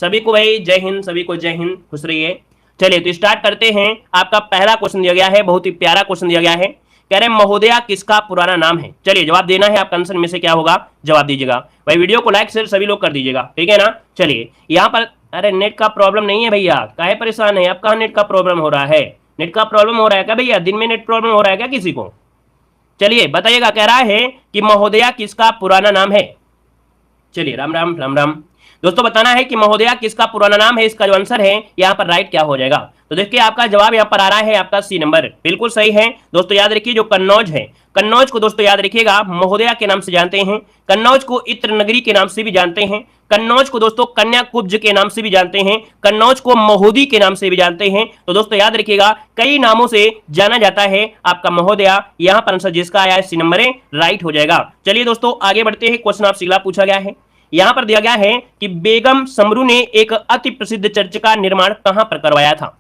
सभी को भाई जय हिंद, सभी को जय हिंद, खुश रहिए। चलिए तो स्टार्ट करते हैं। आपका पहला क्वेश्चन दिया गया है, बहुत ही प्यारा क्वेश्चन दिया गया है। कह रहे हैं महोदया किसका पुराना नाम है। चलिए जवाब देना है, आपका आंसर में से क्या होगा जवाब दीजिएगा। भाई वीडियो को लाइक शेयर सभी लोग कर दीजिएगा, ठीक है ना। चलिए यहाँ पर, अरे नेट का प्रॉब्लम नहीं है भैया, काहे परेशान है, आप कहाँ नेट का प्रॉब्लम हो रहा है। नेट का प्रॉब्लम हो रहा है क्या भैया, दिन में नेट प्रॉब्लम हो रहा है क्या किसी को। चलिए बताइएगा। कह रहा है कि महोदया किसका पुराना नाम है। चलिए राम राम राम राम। दोस्तों बताना है कि महोदया किसका पुराना नाम है। इसका जो आंसर है यहाँ पर राइट क्या हो जाएगा। तो देखिए आपका जवाब यहाँ पर आ रहा है आपका सी नंबर, बिल्कुल सही है। दोस्तों याद रखिए जो कन्नौज है, कन्नौज को दोस्तों याद रखिएगा महोदया के नाम से जानते हैं। कन्नौज को इत्र नगरी के नाम से भी जानते हैं। कन्नौज को दोस्तों कन्याकुब्ज के नाम से भी जानते हैं। कन्नौज को महोदी के नाम से भी जानते हैं। तो दोस्तों याद रखिएगा कई नामों से जाना जाता है आपका महोदया। यहाँ पर आंसर जिसका आया है सी नंबर राइट हो जाएगा। चलिए दोस्तों आगे बढ़ते हैं। क्वेश्चन आपसे अगला पूछा गया है। यहां पर दिया गया है कि बेगम समरू ने एक अति प्रसिद्ध चर्च का निर्माण कहां पर करवाया था।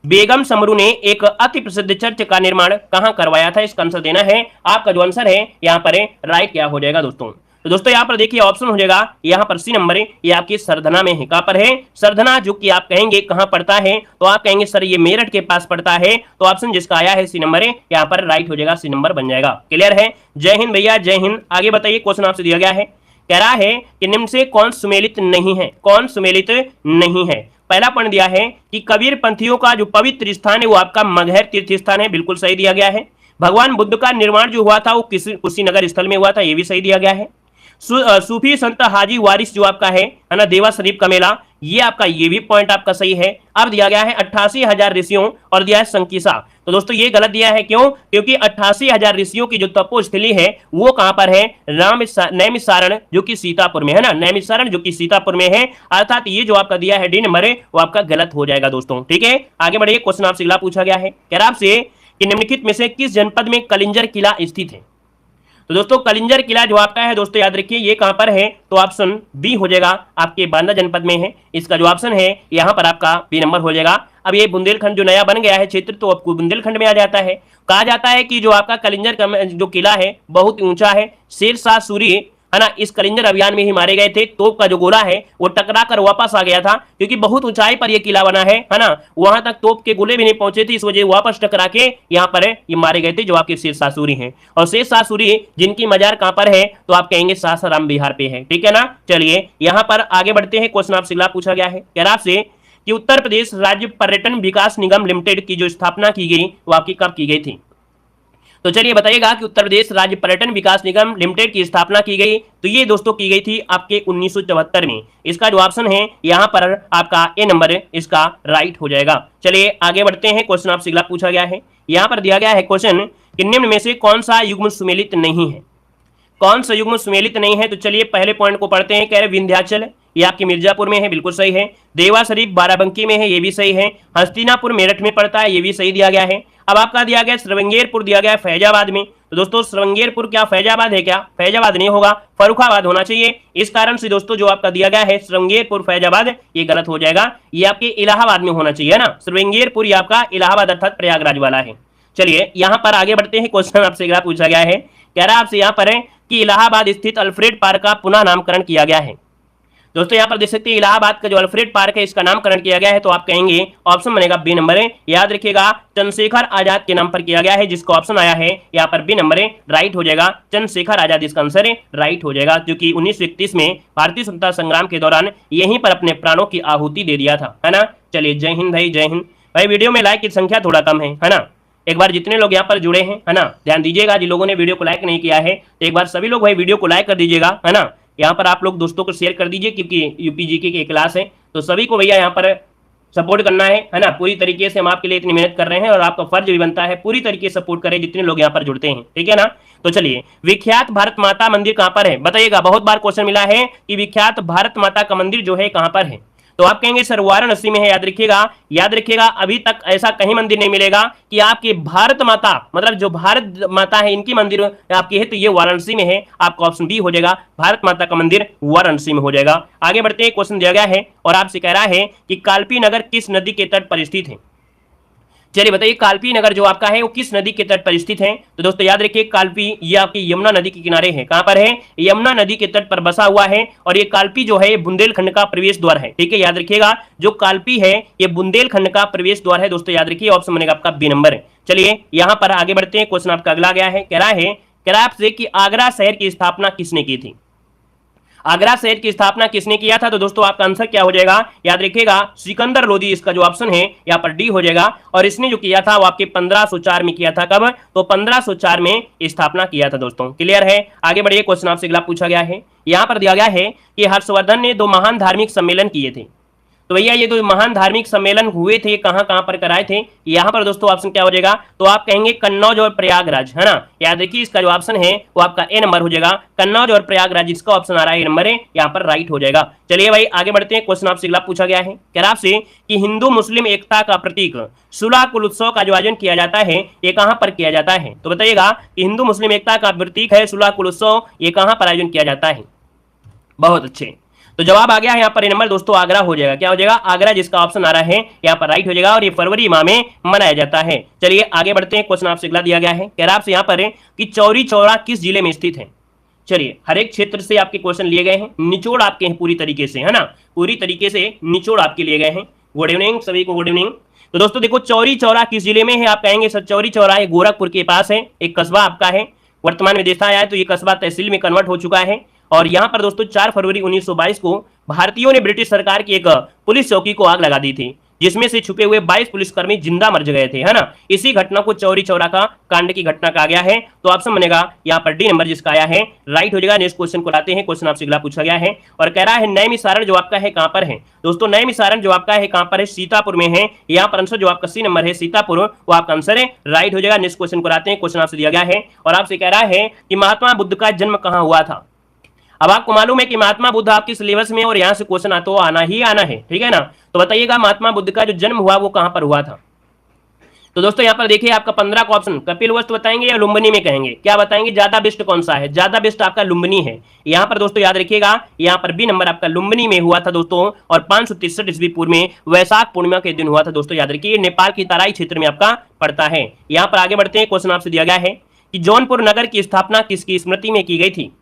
बेगम समरू ने एक अति प्रसिद्ध चर्च का निर्माण कहां करवाया था, इसका आंसर देना है। आपका जो आंसर है यहां पर राइट क्या हो जाएगा दोस्तों। तो दोस्तों यहां पर देखिए ऑप्शन हो जाएगा यहां पर सी नंबर, ये आपकी सरधना में है। कहां पर है, सरधना, जो कि आप कहेंगे कहां पड़ता है, तो आप कहेंगे सर ये मेरठ के पास पड़ता है। तो ऑप्शन जिसका आया है सी नंबर यहां पर राइट हो जाएगा, सी नंबर बन जाएगा। क्लियर है। जय हिंद भैया, जय हिंद। आगे बताइए क्वेश्चन आपसे दिया गया है। कह रहा है कि निम्न से कौन सुमेलित नहीं है, कौन सुमेलित नहीं है। पहला पॉइंट दिया है कि कबीर पंथियों का जो पवित्र स्थान है वो आपका मगहर तीर्थ स्थान है, बिल्कुल सही दिया गया है। भगवान बुद्ध का निर्माण जो हुआ था वो कुशीनगर स्थल में हुआ था, ये भी सही दिया गया है। सूफी संत हाजी वारिस जो आपका है ना, देवा शरीफ का मेला, ये आपका ये भी पॉइंट आपका सही है। अब दिया गया है 88,000 ऋषियों और दिया है संकीसा। तो दोस्तों ये गलत दिया है, क्यों, क्योंकि 88,000 ऋषियों की जो तपोस्थली है वो कहां पर है, नैमिषारण जो कि सीतापुर में है ना, नैमिषारण जो कि सीतापुर में है। अर्थात ये जो आपका दिया है डी नंबर वो आपका गलत हो जाएगा दोस्तों, ठीक है। आगे बढ़िए। क्वेश्चन आपसे अगला पूछा गया है। कह रहा आपसे कि निम्नलिखित में से किस जनपद में कलिंजर किला स्थित है। तो दोस्तों कलिंजर किला जो आपका है दोस्तों याद रखिए ये कहां पर है, तो ऑप्शन बी हो जाएगा, आपके बांदा जनपद में है। इसका जो ऑप्शन है यहां पर आपका बी नंबर हो जाएगा। अब ये बुंदेलखंड जो नया बन गया है क्षेत्र, तो आपको बुंदेलखंड में आ जाता है। कहा जाता है कि जो आपका कलिंजर जो किला है बहुत ऊंचा है। शेरशाह सूरी है ना, इस कलिंजर अभियान में ही मारे गए थे। तोप का जो गोला है वो टकरा कर वापस आ गया था, क्योंकि बहुत ऊंचाई पर ये किला बना है ना, वहां तक तोप के गोले भी नहीं पहुंचे थे, इस वजह वापस टकरा के यहाँ पर ये मारे गए थे, जो आपके शेरशाह सूरी हैं। और शेरशाह सूरी जिनकी मजार कहां पर है, तो आप कहेंगे सासाराम बिहार पे है, ठीक है ना। चलिए यहाँ पर आगे बढ़ते हैं। क्वेश्चन आपसे अगला पूछा गया है। कह रहा आपसे कि उत्तर प्रदेश राज्य पर्यटन विकास निगम लिमिटेड की जो स्थापना की गई वो आपकी कब की गई थी। तो चलिए बताइएगा कि उत्तर प्रदेश राज्य पर्यटन विकास निगम लिमिटेड की स्थापना की गई, तो ये दोस्तों की गई थी आपके 1974 में। इसका जो ऑप्शन है यहाँ पर आपका ए नंबर इसका राइट हो जाएगा। चलिए आगे बढ़ते हैं। क्वेश्चन आपसे अगला पूछा गया है। यहाँ पर दिया गया है क्वेश्चन कि निम्न में से कौन सा युग्म सुमेलित नहीं है, कौन सा युग्म सुमेलित नहीं है। तो चलिए पहले पॉइंट को पढ़ते हैं। कह रहे विंध्याचल ये आपकी मिर्जापुर में है, बिल्कुल सही है। देवा शरीफ बाराबंकी में है, ये भी सही है। हस्तिनापुर मेरठ में पड़ता है, ये भी सही दिया गया है। अब आपका दिया गया श्रवंगेरपुर दिया गया है फैजाबाद में। तो दोस्तों श्रवंगेरपुर क्या फैजाबाद है क्या, फैजाबाद नहीं होगा, फर्रुखाबाद होना चाहिए। इस कारण से दोस्तों जो आपका दिया गया है श्रवंगेरपुर फैजाबाद ये गलत हो जाएगा, ये आपके इलाहाबाद में होना चाहिए ना। श्रवंगेरपुर ये आपका इलाहाबाद अर्थात प्रयागराज वाला है। चलिए यहाँ पर आगे बढ़ते हैं। क्वेश्चन आपसे अगला पूछा गया है। कह रहा है आपसे यहाँ पर है कि इलाहाबाद स्थित अल्फ्रेड पार्क का पुनः नामकरण किया गया है। दोस्तों यहाँ पर देख सकते हैं इलाहाबाद का जो अल्फ्रेड पार्क है इसका नामकरण किया गया है, तो आप कहेंगे ऑप्शन बनेगा बी नंबर है। याद रखिएगा चंद्रशेखर आजाद के नाम पर किया गया है, जिसका ऑप्शन आया है यहाँ पर बी नंबर है, राइट हो जाएगा। चंद्रशेखर आजाद इसका आंसर है, राइट हो जाएगा, जो कि 1931 में भारतीय स्वतंत्रता संग्राम के दौरान यहीं पर अपने प्राणों की आहुति दे दिया था, है ना। चलिए जय हिंद भाई, जय हिंद भाई। वीडियो में लाइक की संख्या थोड़ा कम है ना। एक बार जितने लोग यहाँ पर जुड़े हैं है ना, ध्यान दीजिएगा। जिन लोगों ने वीडियो को लाइक नहीं किया है तो एक बार सभी लोग भाई वीडियो को लाइक कर दीजिएगा, है ना। यहाँ पर आप लोग दोस्तों को शेयर कर दीजिए, क्योंकि यूपी जीके की क्लास है, तो सभी को भैया यहाँ पर सपोर्ट करना है ना। पूरी तरीके से हम आपके लिए इतनी मेहनत कर रहे हैं और आपका फर्ज भी बनता है पूरी तरीके से सपोर्ट करें जितने लोग यहाँ पर जुड़ते हैं, ठीक है ना। तो चलिए विख्यात भारत माता मंदिर कहाँ पर है बताइएगा। बहुत बार क्वेश्चन मिला है कि विख्यात भारत माता का मंदिर जो है कहाँ पर है, तो आप कहेंगे सर वाराणसी में है। याद रखिएगा अभी तक ऐसा कहीं मंदिर नहीं मिलेगा कि आपकी भारत माता मतलब जो भारत माता है इनकी मंदिर आपकी है, तो ये वाराणसी में है। आपका ऑप्शन बी हो जाएगा, भारत माता का मंदिर वाराणसी में हो जाएगा। आगे बढ़ते हैं। क्वेश्चन दिया गया है और आपसे कह रहा है कि कालपी नगर किस नदी के तट पर स्थित है। चलिए बताइए कालपी नगर जो आपका है वो किस नदी के तट पर स्थित है? तो दोस्तों याद रखिए कालपी ये आपकी यमुना नदी के किनारे है। कहां पर है? यमुना नदी के तट पर बसा हुआ है। और ये कालपी जो है ये बुंदेलखंड का प्रवेश द्वार है। ठीक है, याद रखिएगा जो कालपी है ये बुंदेलखंड का प्रवेश द्वार है। दोस्तों याद रखिए ऑप्शन बनेगा आपका बी नंबर। चलिए यहां पर आगे बढ़ते हैं। क्वेश्चन आपका अगला गया है, कह रहा है आपसे कि आगरा शहर की स्थापना किसने की थी? आगरा शहर की स्थापना किसने किया था? तो दोस्तों आपका आंसर क्या हो जाएगा? याद रखिएगा सिकंदर लोदी इसका जो ऑप्शन है यहाँ पर डी हो जाएगा। और इसने जो किया था वो आपके 1504 में किया था। कब? तो 1504 में स्थापना किया था। दोस्तों क्लियर है? आगे बढ़िए, क्वेश्चन आपसे अगला पूछा गया है। यहाँ पर दिया गया है कि हर्षवर्धन ने 2 महान धार्मिक सम्मेलन किए थे। तो भैया ये 2 महान धार्मिक सम्मेलन हुए थे, कहां कहां पर कराए थे? यहां पर दोस्तों ऑप्शन क्या हो जाएगा? तो आप कहेंगे कन्नौज और प्रयागराज, है ना। याद देखिए इसका जो ऑप्शन है वो आपका ए नंबर हो जाएगा। कन्नौज और प्रयागराज इसका ऑप्शन आ रहा है ए नंबर है, यहाँ पर राइट हो जाएगा। चलिए भाई आगे बढ़ते हैं। क्वेश्चन आपसे अगला पूछा गया है, कह रहा आपसे कि हिंदू मुस्लिम एकता का प्रतीक सुलह कुल उत्सव का जो आयोजन किया जाता है ये कहां पर किया जाता है? तो बताइएगा कि हिंदू मुस्लिम एकता का प्रतीक है सुलह कुल उत्सव, ये कहां पर आयोजन किया जाता है? बहुत अच्छे, तो जवाब आ गया है यहाँ पर नंबर दोस्तों आगरा हो जाएगा। क्या हो जाएगा? आगरा, जिसका ऑप्शन आ रहा है यहाँ पर राइट हो जाएगा। और ये फरवरी माह में मनाया जाता है। चलिए आगे बढ़ते हैं। क्वेश्चन आपसे अगला दिया गया है, कह रहा आपसे यहाँ पर कि चौरी चौरा किस जिले में स्थित है? चलिए हर एक क्षेत्र से आपके क्वेश्चन लिए गए हैं, निचोड़ आपके हैं पूरी तरीके से, है ना, पूरी तरीके से निचोड़ आपके लिए गए हैं। गुड इवनिंग सभी को, गुड इवनिंग। तो दोस्तों देखो चौरी चौरा किस जिले में है? आप कहेंगे सर चौरी चौरा ये गोरखपुर के पास है, एक कस्बा आपका है। वर्तमान में देखा जाए तो ये कस्बा तहसील में कन्वर्ट हो चुका है। और यहां पर दोस्तों 4 फरवरी 1922 को भारतीयों ने ब्रिटिश सरकार की एक पुलिस चौकी को आग लगा दी थी, जिसमें से छुपे हुए 22 पुलिसकर्मी जिंदा मर गए थे, है ना। इसी घटना को चौरी चौरा का कांड की घटना कहा गया है। तो ऑप्शन बनेगा यहाँ पर डी नंबर, जिसका आया है राइट हो जाएगा। नेक्स्ट क्वेश्चन को लाते हैं। क्वेश्चन आपसे अगला पूछा गया है और कह रहा है नैमिषारण जो आपका है कहां पर है? दोस्तों नैमिषारण जो आपका है कहां पर है? सीतापुर में है। यहाँ पर आंसर जो आपका सी नंबर है सीतापुर, वो आपका आंसर है राइट हो जाएगा। नेक्स्ट क्वेश्चन को लाते हैं। क्वेश्चन आपसे दिया गया है और आपसे कह रहा है कि महात्मा बुद्ध का जन्म कहां हुआ था? अब आपको मालूम है कि महात्मा बुद्ध आपके सिलेबस में और यहां से क्वेश्चन आता आना ही आना है, ठीक है ना। तो बताइएगा महात्मा बुद्ध का जो जन्म हुआ वो कहां पर हुआ था? तो दोस्तों यहाँ पर देखिए आपका 15 का ऑप्शन कपिलवस्तु बताएंगे या लुम्बिनी में कहेंगे, क्या बताएंगे? ज्यादा बेस्ट कौन सा है? ज्यादा बेस्ट आपका लुम्बिनी है। यहाँ पर दोस्तों याद रखिएगा यहाँ पर बी नंबर आपका लुम्बिनी में हुआ था दोस्तों। और 563 ईस्वी पूर्व में वैशाख पूर्णिमा के दिन हुआ था दोस्तों। याद रखिए नेपाल की तराई क्षेत्र में आपका पड़ता है। यहाँ पर आगे बढ़ते हैं। क्वेश्चन आपसे दिया गया है कि जौनपुर नगर की स्थापना किसकी स्मृति में की गई थी?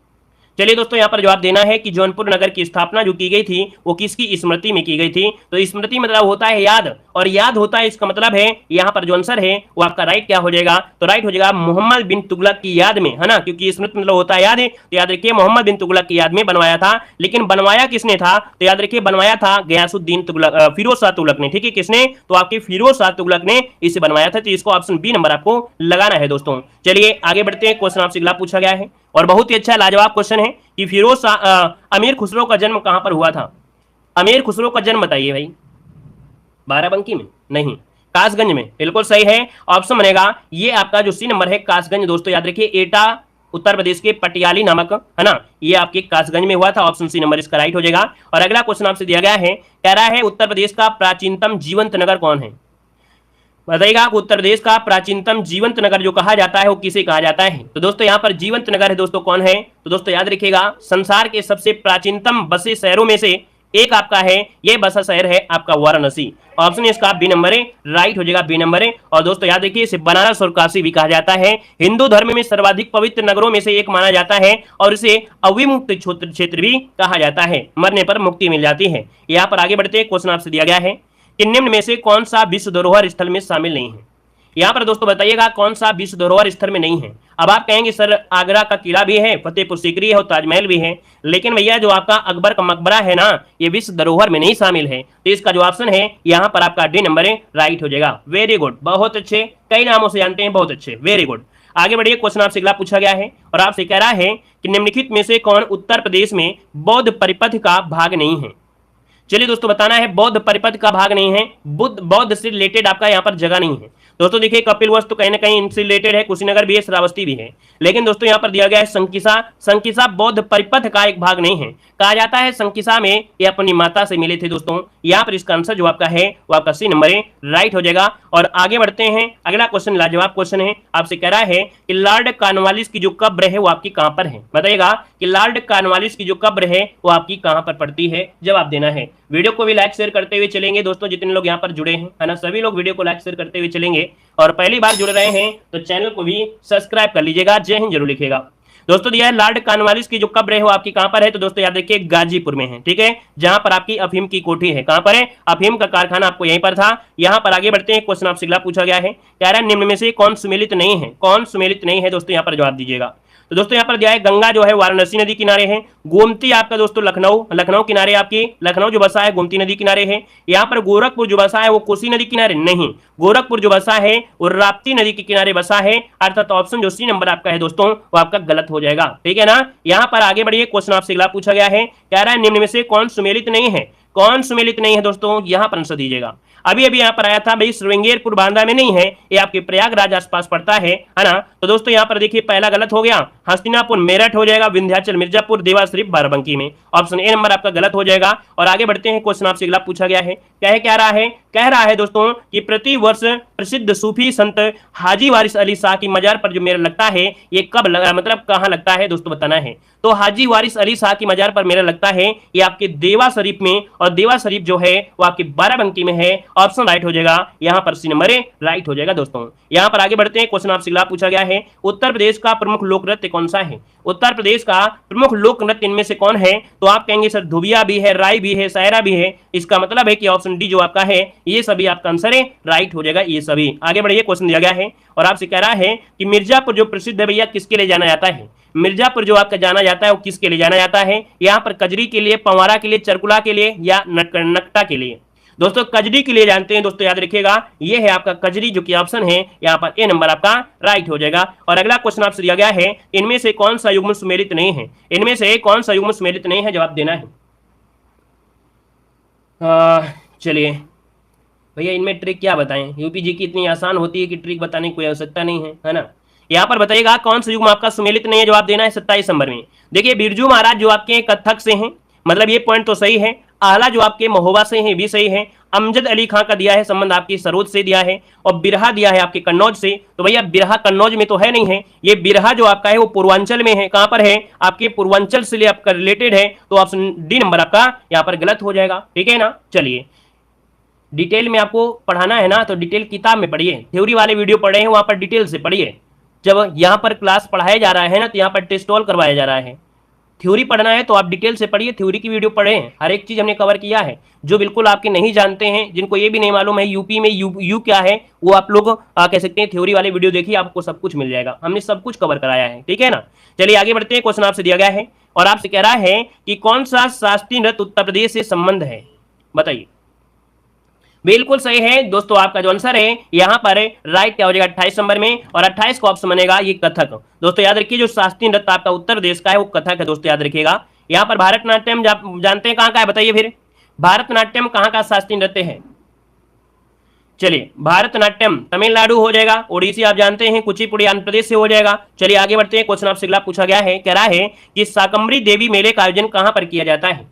चलिए दोस्तों यहाँ पर जवाब देना है कि जौनपुर नगर की स्थापना जो की गई थी वो किसकी स्मृति में की गई थी? तो स्मृति मतलब होता है याद, और याद होता है इसका मतलब है यहाँ पर जो आंसर है वो आपका राइट क्या हो जाएगा? तो राइट हो जाएगा मोहम्मद बिन तुगलक की याद में, है ना, क्योंकि स्मृति मतलब होता है याद है। तो याद रखिए मोहम्मद बिन तुगलक की याद में बनवाया था। लेकिन बनवाया किसने था? तो याद रखिए बनवाया था गयासुद्दीन तुगलक, फिरोज शाह तुगलक ने। ठीक है, किसने? तो आपके फिरोज शाह तुगलक ने इसे बनवाया था। तो इसको ऑप्शन बी नंबर आपको लगाना है दोस्तों। चलिए आगे बढ़ते हैं। क्वेश्चन आपसे अगला पूछा गया है और बहुत ही अच्छा लाजवाब क्वेश्चन है कि फिरोज शाह अमीर खुसरो का जन्म कहां पर हुआ था? अमीर खुसरो का जन्म बताइए भाई। बाराबंकी में? नहीं, कासगंज में। बिल्कुल सही है, ऑप्शन बनेगा ये आपका जो सी नंबर है कासगंज। दोस्तों याद रखिए एटा उत्तर प्रदेश के पटियाली नामक, है ना, ये आपके कासगंज में हुआ था। ऑप्शन सी नंबर इसका राइट हो जाएगा। और अगला क्वेश्चन आपसे दिया गया है, कह रहा है उत्तर प्रदेश का प्राचीनतम जीवंत नगर कौन है? बताइएगा उत्तर प्रदेश का प्राचीनतम जीवंत नगर जो कहा जाता है वो किसे कहा जाता है? तो दोस्तों यहाँ पर जीवंत नगर है दोस्तों कौन है? तो दोस्तों याद रखिएगा संसार के सबसे प्राचीनतम बसे शहरों में से एक आपका है, ये बसा शहर है आपका वाराणसी। ऑप्शन इसका बी नंबर है, राइट हो जाएगा बी नंबर है। और दोस्तों याद रखिए इसे बनारस और काशी भी कहा जाता है। हिंदू धर्म में सर्वाधिक पवित्र नगरों में से एक माना जाता है और इसे अविमुक्त क्षेत्र भी कहा जाता है, मरने पर मुक्ति मिल जाती है। यहाँ पर आगे बढ़ते क्वेश्चन आपसे दिया गया है कि निम्न में से कौन सा विश्व धरोहर स्थल में शामिल नहीं है? यहाँ पर दोस्तों बताइएगा कौन सा विश्व धरोहर स्थल में नहीं है। अब आप कहेंगे सर आगरा का किला भी है, फतेहपुर सीकरी है और ताजमहल भी है, लेकिन भैया जो आपका अकबर का मकबरा है ना ये विश्व धरोहर में नहीं शामिल है। तो इसका जो ऑप्शन है यहाँ पर आपका डी नंबर है, राइट हो जाएगा। वेरी गुड, बहुत अच्छे, कई नामों से जानते हैं, बहुत अच्छे, वेरी गुड। आगे बढ़िए। क्वेश्चन आपसे अगला पूछा गया है और आपसे कह रहा है कि निम्नलिखित में से कौन उत्तर प्रदेश में बौद्ध परिपथ का भाग नहीं है? चलिए दोस्तों बताना है बौद्ध परिपथ का भाग नहीं है। बौद्ध से रिलेटेड आपका यहाँ पर जगह नहीं है दोस्तों। देखिए कपिलवस्तु कहीं ना कहीं इनसे रिलेटेड है, कुशीनगर भी है, श्रावस्ती भी है, लेकिन दोस्तों यहाँ पर दिया गया है संकिसा। संकिसा बौद्ध परिपथ का एक भाग नहीं है। कहा जाता है संकिसा में ये अपनी माता से मिले थे दोस्तों। यहाँ पर इसका आंसर जो आपका है वो आपका सी नंबर है, राइट हो जाएगा। और आगे बढ़ते हैं, अगला क्वेश्चन लाजवाब क्वेश्चन है। आपसे कह रहा है कि लॉर्ड कॉर्नवालिस की जो कब्र है वो आपकी कहां पर है? बताइएगा कि लॉर्ड कॉर्नवालिस की जो कब्र है वो आपकी कहां पर पड़ती है? जवाब देना है। वीडियो को भी लाइक शेयर करते हुए चलेंगे दोस्तों, जितने लोग यहाँ पर जुड़े हैं, है ना, सभी लोग वीडियो को लाइक शेयर करते हुए चलेंगे। और पहली बार जुड़ रहे हैं तो चैनल को भी सब्सक्राइब कर लीजिएगा। जय हिंद जरूर लिखिएगा। दोस्तों दिया है लॉर्ड कॉर्नवालिस की जो कब्र है वो आपकी कहां पर है, तो दोस्तों याद रखिए गाजीपुर में है, ठीक है, जहां पर आपकी अफीम की कोठी है। कहां पर है? अफीम का कारखाना आपको यहीं पर था। यहां पर आगे बढ़ते हैं, क्वेश्चन आपसे अगला पूछा गया है, कह रहा है निम्न में से कौन सुमेलित नहीं है, कौन सुमेलित नहीं है दोस्तों, यहां पर जवाब दीजिएगा। तो दोस्तों यहाँ पर दिया है गंगा जो है वाराणसी नदी किनारे है, गोमती आपका दोस्तों लखनऊ किनारे, आपकी लखनऊ जो बसा है गोमती नदी किनारे है। यहाँ पर गोरखपुर जो बसा है वो कोसी नदी किनारे नहीं, गोरखपुर जो बसा है वो राप्ती नदी के किनारे बसा है, अर्थात ऑप्शन जो सी नंबर आपका है दोस्तों वो आपका गलत हो जाएगा, ठीक है ना। यहाँ पर आगे बढ़िए, क्वेश्चन आपसे अगला पूछा गया है, कह रहा है निम्न में से कौन सुमेलित नहीं है, कौन सुमेलित नहीं है दोस्तों, यहां पर आंसर दीजिएगा। अभी अभी यहां पर आया था भाई श्रृंगेरपुर बांदा में नहीं है, ये आपके प्रयागराज आसपास पड़ता है ना। तो दोस्तों यहां पर देखिए पहला गलत हो गया, हस्तिनापुर मेरठ हो जाएगा, विंध्याचल मिर्जापुर, देवा शरीफ बाराबंकी में, ऑप्शन ए नंबर आपका गलत हो जाएगा। और आगे बढ़ते हैं, क्वेश्चन आपसे अगला पूछा गया है, क्या रहा है दोस्तों कि प्रति वर्ष प्रसिद्ध सूफी संत हाजी वारिस अली शाह की मजार पर जो मेला लगता है ये कब लगा, मतलब कहां लगता है दोस्तों बताना है। तो हाजी वारिस अली शाह की मजार पर मेला लगता है ये आपके देवा शरीफ में, और देवा शरीफ जो है वो आपकी बाराबंकी में है, ऑप्शन राइट हो जाएगा, यहां पर सी नंबर राइट हो जाएगा दोस्तों। यहां पर आगे बढ़ते हैं, क्वेश्चन आपसे अगला पूछा गया है, उत्तर प्रदेश का प्रमुख लोक नृत्य कौन सा है, उत्तर प्रदेश का प्रमुख लोक नृत्य इनमें से कौन है। तो आप कहेंगे सर धुबिया भी है, राय भी है, सायरा भी है, इसका मतलब है कि ऑप्शन डी जो आपका है ये सभी आपका आंसर है, राइट हो जाएगा ये सभी। आगे बढ़िए, क्वेश्चन दिया गया है और आपसे कह रहा है कि मिर्जापुर जो प्रसिद्ध है भैया किसके लिए जाना जाता है, मिर्जापुर जो आपका जाना जाता है वो किसके लिए जाना जाता है, यहाँ पर कजरी के लिए, पंवारा के लिए, चरकुला के लिए या नकटा के लिए। दोस्तों कजरी के लिए जानते हैं दोस्तों, याद रखिएगा ये है आपका कजरी जो कि ऑप्शन है यहाँ पर ए नंबर आपका राइट हो जाएगा। और अगला क्वेश्चन आपसे दिया गया है, इनमें से कौन सा युग्म सुमेलित नहीं है, इनमें से कौन सा युग्म सुमेलित नहीं है, जवाब देना है। चलिए भैया इनमें ट्रिक क्या बताएं, यूपीजी की इतनी आसान होती है कि ट्रिक बताने की कोई आवश्यकता नहीं है ना। यहाँ पर बताइएगा कौन सा युग्म आपका सुमेलित नहीं है, जवाब देना है 27 नंबर में। देखिए बिरजू महाराज जो आपके कथक से हैं, मतलब ये पॉइंट तो सही है, आला जो आपके महोबा से हैं भी सही है, अमजद अली खां का दिया है संबंध आपकी सरोज से दिया है, और बिरहा दिया है आपके कन्नौज से। तो भैया बिरहा कन्नौज में तो है नहीं है, ये बिरहा जो आपका है वो पूर्वांचल में है, कहां पर है आपके पूर्वांचल से आपका रिलेटेड है, तो ऑप्शन डी नंबर आपका यहाँ पर गलत हो जाएगा, ठीक है ना। चलिए डिटेल में आपको पढ़ाना है ना तो डिटेल किताब में पढ़िए, थ्योरी वाले वीडियो पढ़े हैं वहां पर डिटेल से पढ़िए। जब यहाँ पर क्लास पढ़ाया जा रहा है ना तो यहाँ पर टेस्ट ऑल करवाया जा रहा है, थ्योरी पढ़ना है तो आप डिटेल से पढ़िए, थ्योरी की वीडियो पढ़ें, हर एक चीज हमने कवर किया है। जो बिल्कुल आपके नहीं जानते हैं, जिनको ये भी नहीं मालूम है यूपी में यू क्या है, वो आप लोग कह सकते हैं थ्योरी वाले वीडियो देखिए, आपको सब कुछ मिल जाएगा, हमने सब कुछ कवर कराया है, ठीक है ना। चलिए आगे बढ़ते हैं, क्वेश्चन आपसे दिया गया है और आपसे कह रहा है कि कौन सा शास्त्रीय नृत्य उत्तर प्रदेश से संबंध है, बताइए। बिल्कुल सही है दोस्तों, आपका जो आंसर है यहाँ पर राइट क्या हो जाएगा 28 नंबर में, और 28 को ऑप्शन बनेगा ये कथक। दोस्तों याद रखिए जो शास्त्रीय नृत्य आपका उत्तर प्रदेश का है वो कथक है, दोस्तों याद रखिएगा। यहाँ पर भारतनाट्यम जानते हैं कहाँ का है, बताइए फिर भारतनाट्यम कहाँ का शास्त्रीय नृत्य है। चलिए भारतनाट्यम तमिलनाडु हो जाएगा, ओडिसी आप जानते हैं, कुचिपुड़ी आंध्र प्रदेश से हो जाएगा। चलिए आगे बढ़ते हैं, क्वेश्चन आपसे अगला पूछा गया है, कह रहा है कि शाकंभरी देवी मेले का आयोजन कहाँ पर किया जाता है,